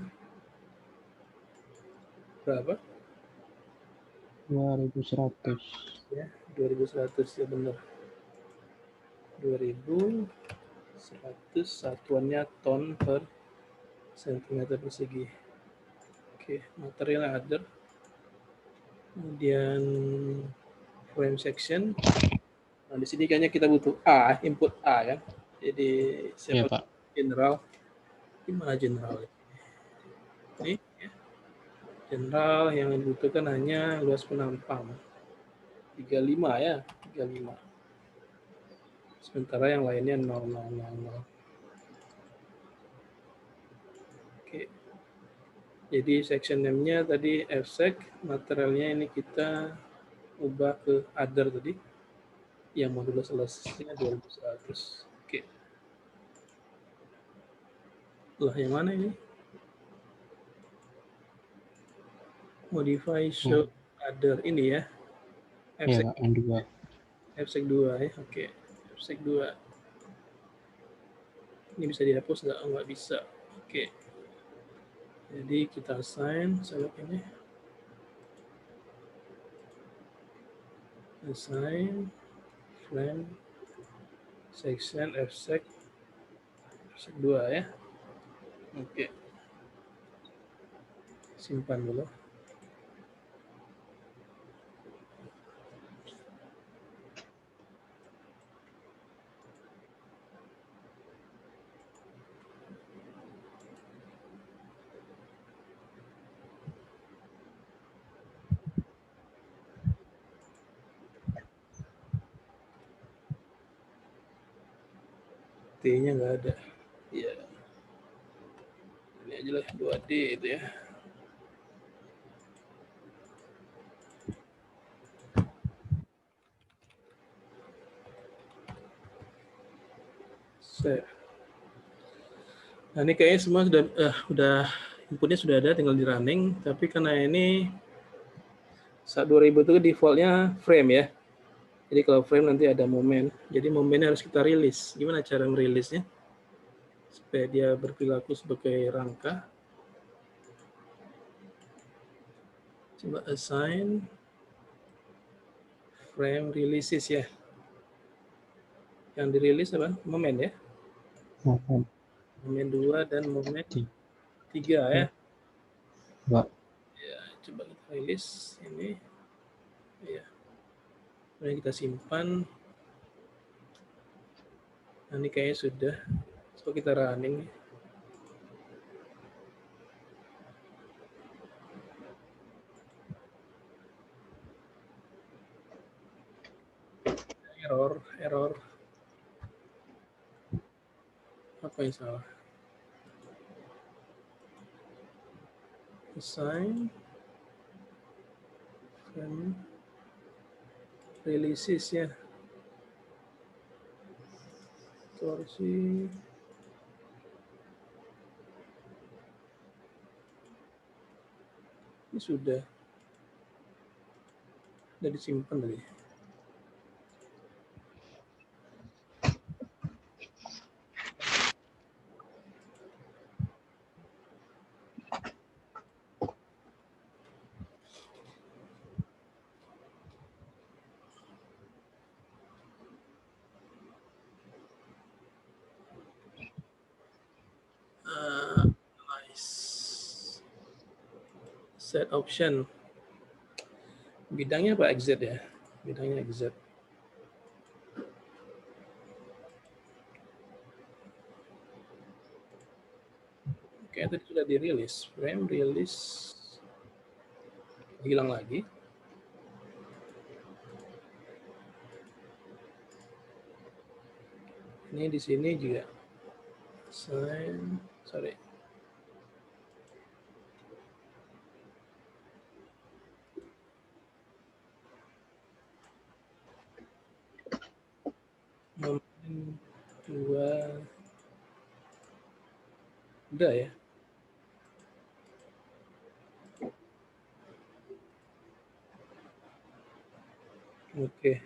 berapa? 2100. Ya, 2100 ya benar. 2100 satuannya ton per sentimeter persegi. Oke, material other. Kemudian frame section. Nah, di sini kayaknya kita butuh A, input A kan. Jadi siapa Pak. general? Gimana general? Ini ya. General yang dibutuhkan hanya luas penampang 35 ya, 35. Sementara yang lainnya 0,000. Oke. Jadi section name-nya tadi fsec, materialnya ini kita ubah ke other tadi. Yang modulus elastisnya 2100. Oke. Lah yang mana ini? Modify show other ini ya. Ya, Pak, yang 2. fsec 2 ya. Oke. fsec 2. Ini bisa dihapus nggak? Oh, nggak bisa. Oke. Jadi kita assign select ini. Assign frame section fsec 2 ya. Oke. Simpan dulu. T-nya nggak ada. Iya. Ini aja lah 2D itu ya. Save. Nah, ini kayaknya semua sudah inputnya sudah ada, tinggal di running. Tapi karena ini saat 2000 itu defaultnya frame ya. Jadi kalau frame nanti ada momen. Jadi momennya harus kita rilis. Gimana cara merilisnya? Supaya dia berperilaku sebagai rangka. Coba assign frame releases ya. Yang dirilis apa? Momen ya. Momen 2 dan momen 3 ya. Pak. Ya, coba kita rilis ini. Ya. Kemudian kita simpan. Nah, ini kayaknya sudah. Coba kita running. error. Apa yang salah? Assign frame releases ya. Torsi. Ini sudah disimpan tadi. Nice. Set option. Bidangnya apa? Exit ya. Bidangnya exit. Oke, tadi sudah dirilis. Frame release. Hilang lagi. Ini di sini juga. Sorry. Momen 2. Udah ya. Oke.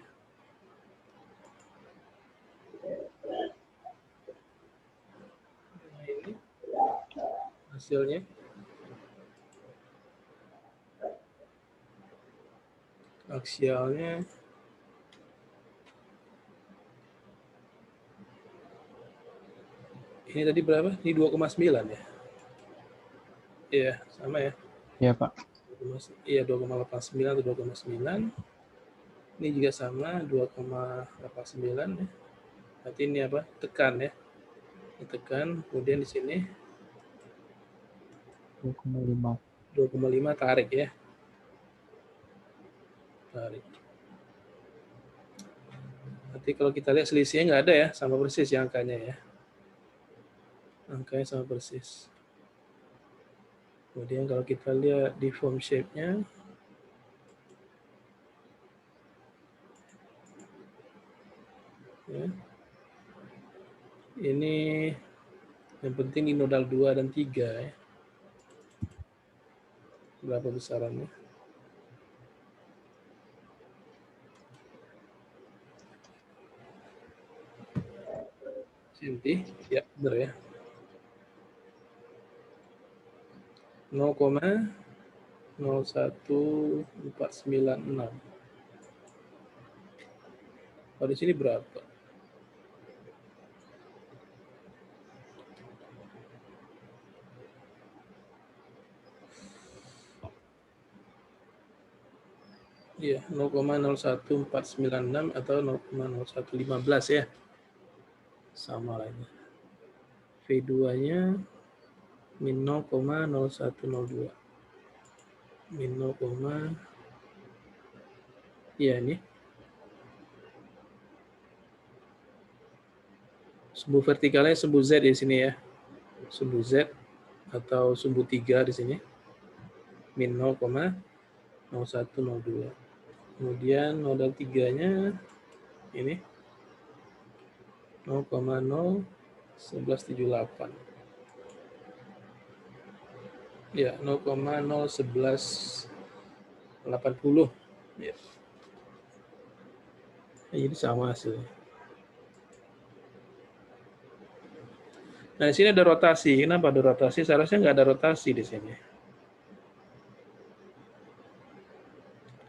Nah, ini hasilnya. Aksialnya. Ini tadi berapa? Ini 2,9 ya? Iya, sama ya. Iya, Pak. Iya, 2,89 atau 2,9. Ini juga sama, 2,89 ya. Berarti ini apa? Tekan ya. Tekan, kemudian di sini 2,5. 2,5 tarik ya. Tarik. Nanti kalau kita lihat selisihnya nggak ada ya, sama persis ya angkanya ya. Angkanya sama persis. Kemudian kalau kita lihat di form shape-nya, ya, ini yang penting di nodal 2 dan 3 ya. Berapa besarannya? Senti, ya benar ya. 0,01496. Oh, di sini berapa? Iya, 0,01496 atau 0,0115 ya. Sama lagi. V2-nya min 0,0102. Min 0, iya ini. Sumbu vertikalnya sumbu Z di sini ya. Sumbu Z atau sumbu 3 di sini. Min 0,0102. Kemudian nodal 3-nya ini 0,0178. Ya, 0,01180. Ya. Jadi sama hasilnya. Nah, di sini ada rotasi. Kenapa ada rotasi? Seharusnya nggak ada rotasi di sini.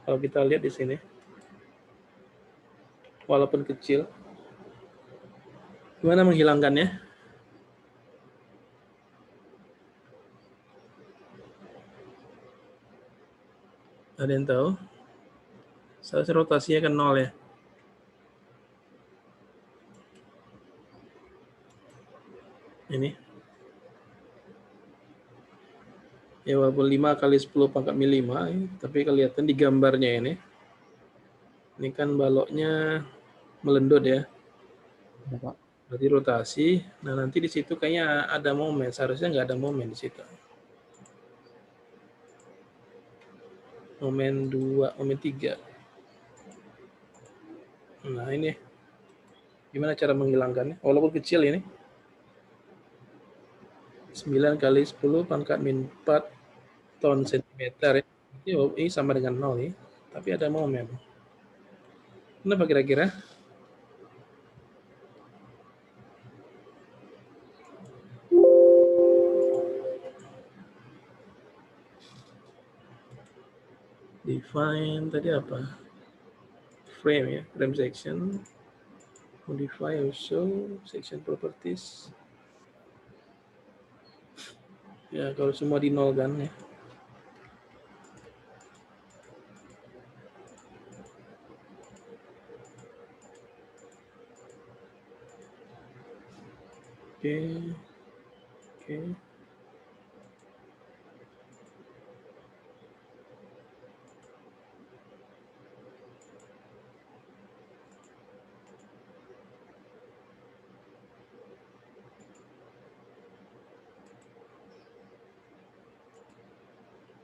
Kalau kita lihat di sini, walaupun kecil, gimana menghilangkannya? Ada yang tahu? Seharusnya rotasinya kan 0 ya. Ini. Ya walaupun 5 kali 10 pangkat min 5, tapi kelihatan di gambarnya ini. Ini kan baloknya melendut ya. Ya, Pak. Berarti rotasi. Nah, nanti di situ kayaknya ada momen. Seharusnya nggak ada momen di situ. Momen 2, momen 3. Nah, ini gimana cara menghilangkannya? Walaupun kecil ini. 9 kali 10 pangkat min 4 ton sentimeter ya. Ini sama dengan 0 ya. Tapi ada momen. Kenapa kira-kira? Define tadi apa? Frame ya, frame section. Modify also section properties. Ya, kalau semua di nol kan ya. Oke. Oke.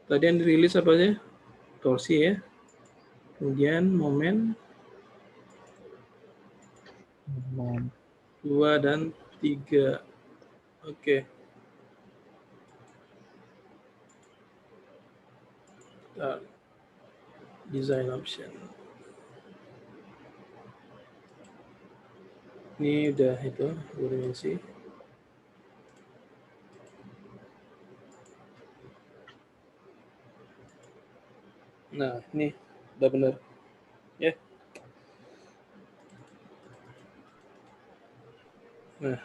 Tadi yang dirilis apa aja? Torsi ya. Kemudian momen Momen 2 dan 3. Oke. Kita design option. Ini udah itu, dua dimensi. Nah, ini udah benar. Ya. Nah,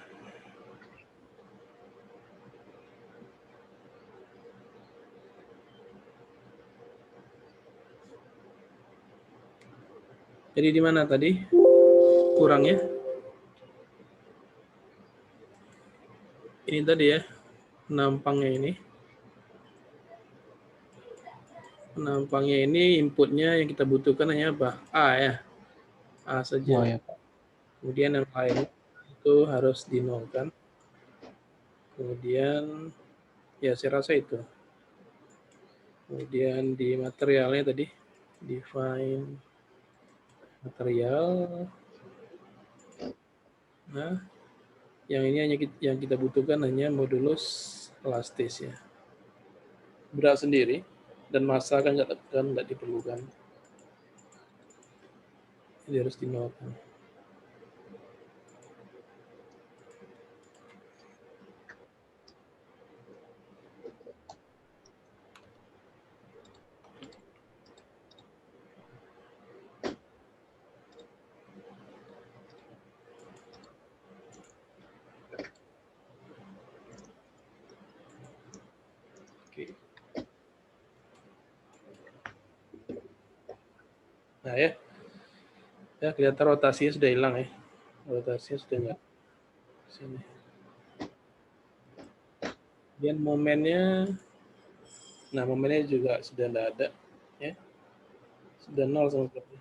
jadi di mana tadi kurangnya? Ini tadi ya, penampangnya ini. Penampangnya ini inputnya yang kita butuhkan hanya apa? A ya. A saja. ya, Pak. Kemudian yang lain itu harus dinolkan. Kemudian ya saya rasa itu. Kemudian di materialnya tadi define material. Nah, yang ini hanya yang kita butuhkan hanya modulus elastis ya. Berat sendiri dan massa kan nggak diperlukan. Jadi harus dinolkan. Oke. Nah ya, kelihatan rotasinya sudah hilang ya. Rotasinya sudah nggak sini. Kemudian momennya, nah momennya juga sudah tidak ada, ya, sudah nol sama sekali.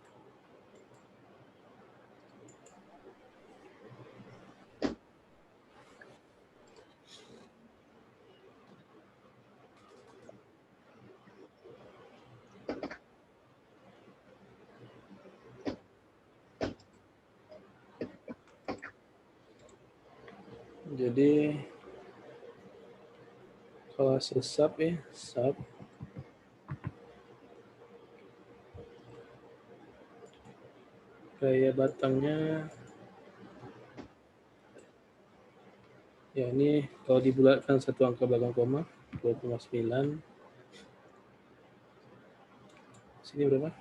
Jadi kalau sub ya, sub gaya batangnya ya ini kalau dibulatkan satu angka belakang koma 2,9. Sini berapa?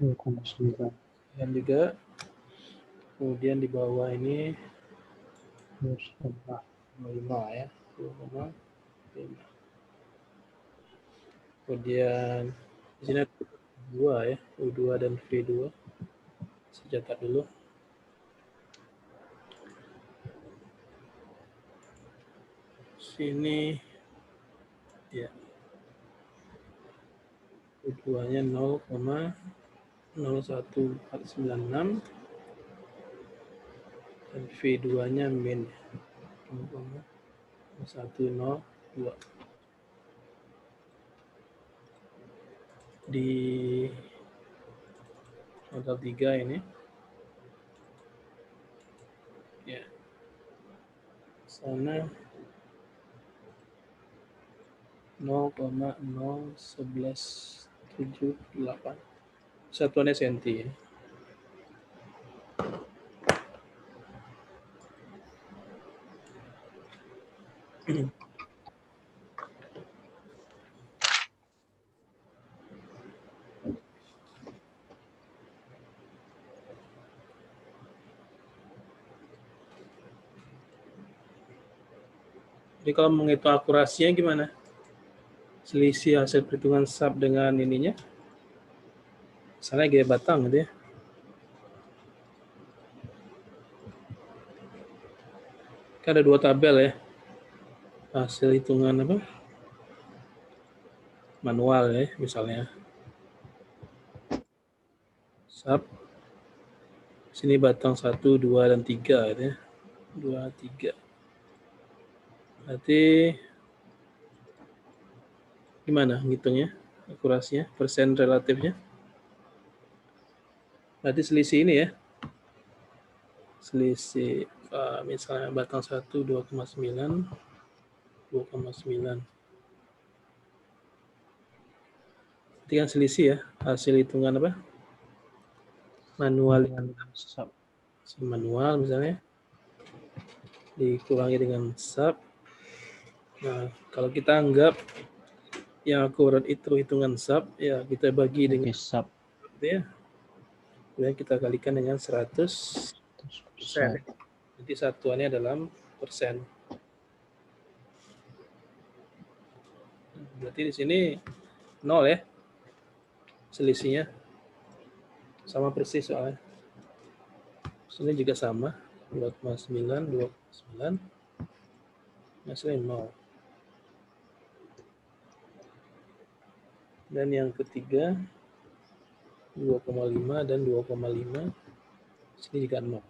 2,9. Dan juga kemudian di bawah ini 2,5 ya, 2,5. Kemudian di sini ada 2 ya, U2 dan V2. Saya catat dulu. Sini ya U2-nya 0,6. 0,1496 dan V2-nya min 0,102. Di modal 3 ini ya sana 0,0178 satuannya senti ya. Jadi kalau menghitung akurasinya gimana? Selisih hasil perhitungan sub dengan ininya, misalnya gaya batang gitu ya. Kan ada 2 tabel ya. Hasil hitungan apa? Manual ya, misalnya. Sub. Sini batang 1, 2, dan 3 gitu ya. 2, 3. Berarti gimana ngitungnya? Akurasinya, persen relatifnya? Berarti selisih ini ya. Selisih misalnya batang 1 2,9 2,9. Berarti kan selisih ya hasil hitungan apa? Manual sub. Manual misalnya dikurangi dengan sub. Nah, kalau kita anggap yang akurat itu hitungan sub, ya kita bagi dengan sub ya. Kemudian kita kalikan dengan 100%. Jadi satuannya dalam persen. Berarti di sini 0 ya. Selisihnya sama persis soalnya. Sini juga sama. 2,9, 2,9. Hasilnya 0. Dan yang ketiga 2,5 dan 2,5. Sini juga 0.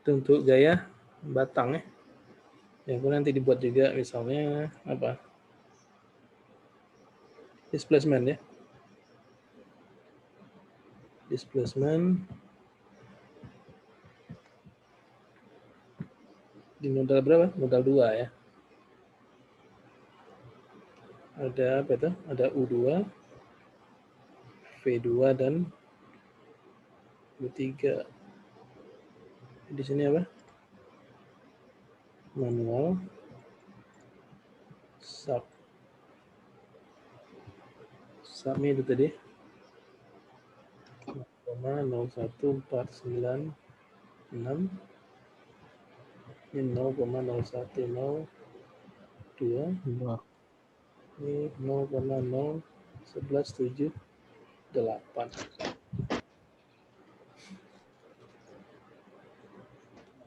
Itu untuk gaya batang ya. Yang nanti dibuat juga misalnya apa? Displacement ya. Displacement di modal berapa? Modal 2 ya. Ada apa itu? Ada U2, V2 dan U3. Di sini apa? Manual sub. Subnya itu tadi 0,01496 ini 0,0102 ini 0,0178.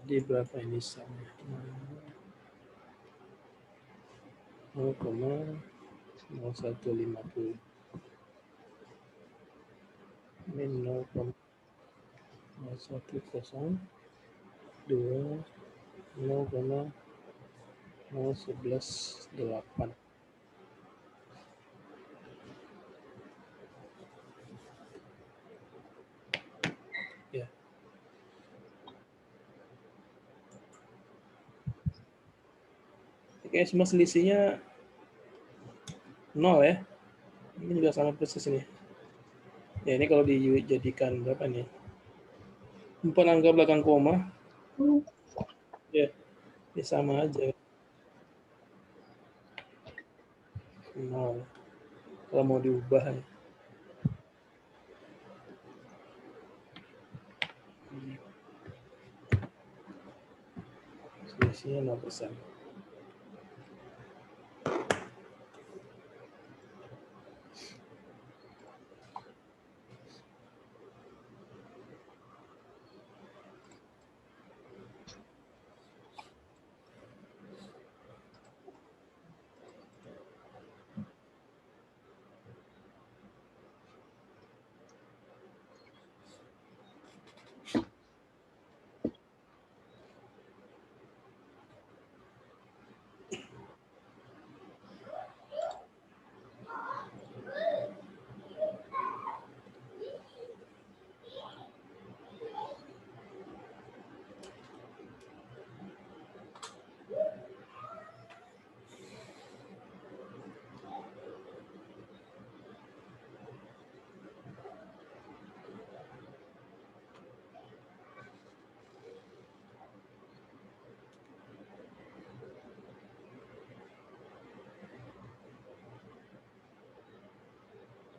Jadi berapa ini subnya? 0,0150. Ini 0,0102 0,0118. Ya. Oke, semua selisihnya 0 ya. Ini juga sama persis ini. Ya, ini kalau dijadikan berapa nih? 4 angka belakang koma. Ya, ini sama aja. 0. Kalau mau diubah ya. Selisihnya 0%.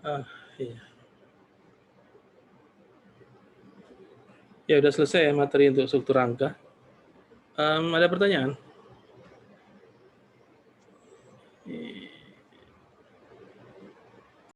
Iya. Ya udah selesai ya materi untuk struktur angka. Ada pertanyaan?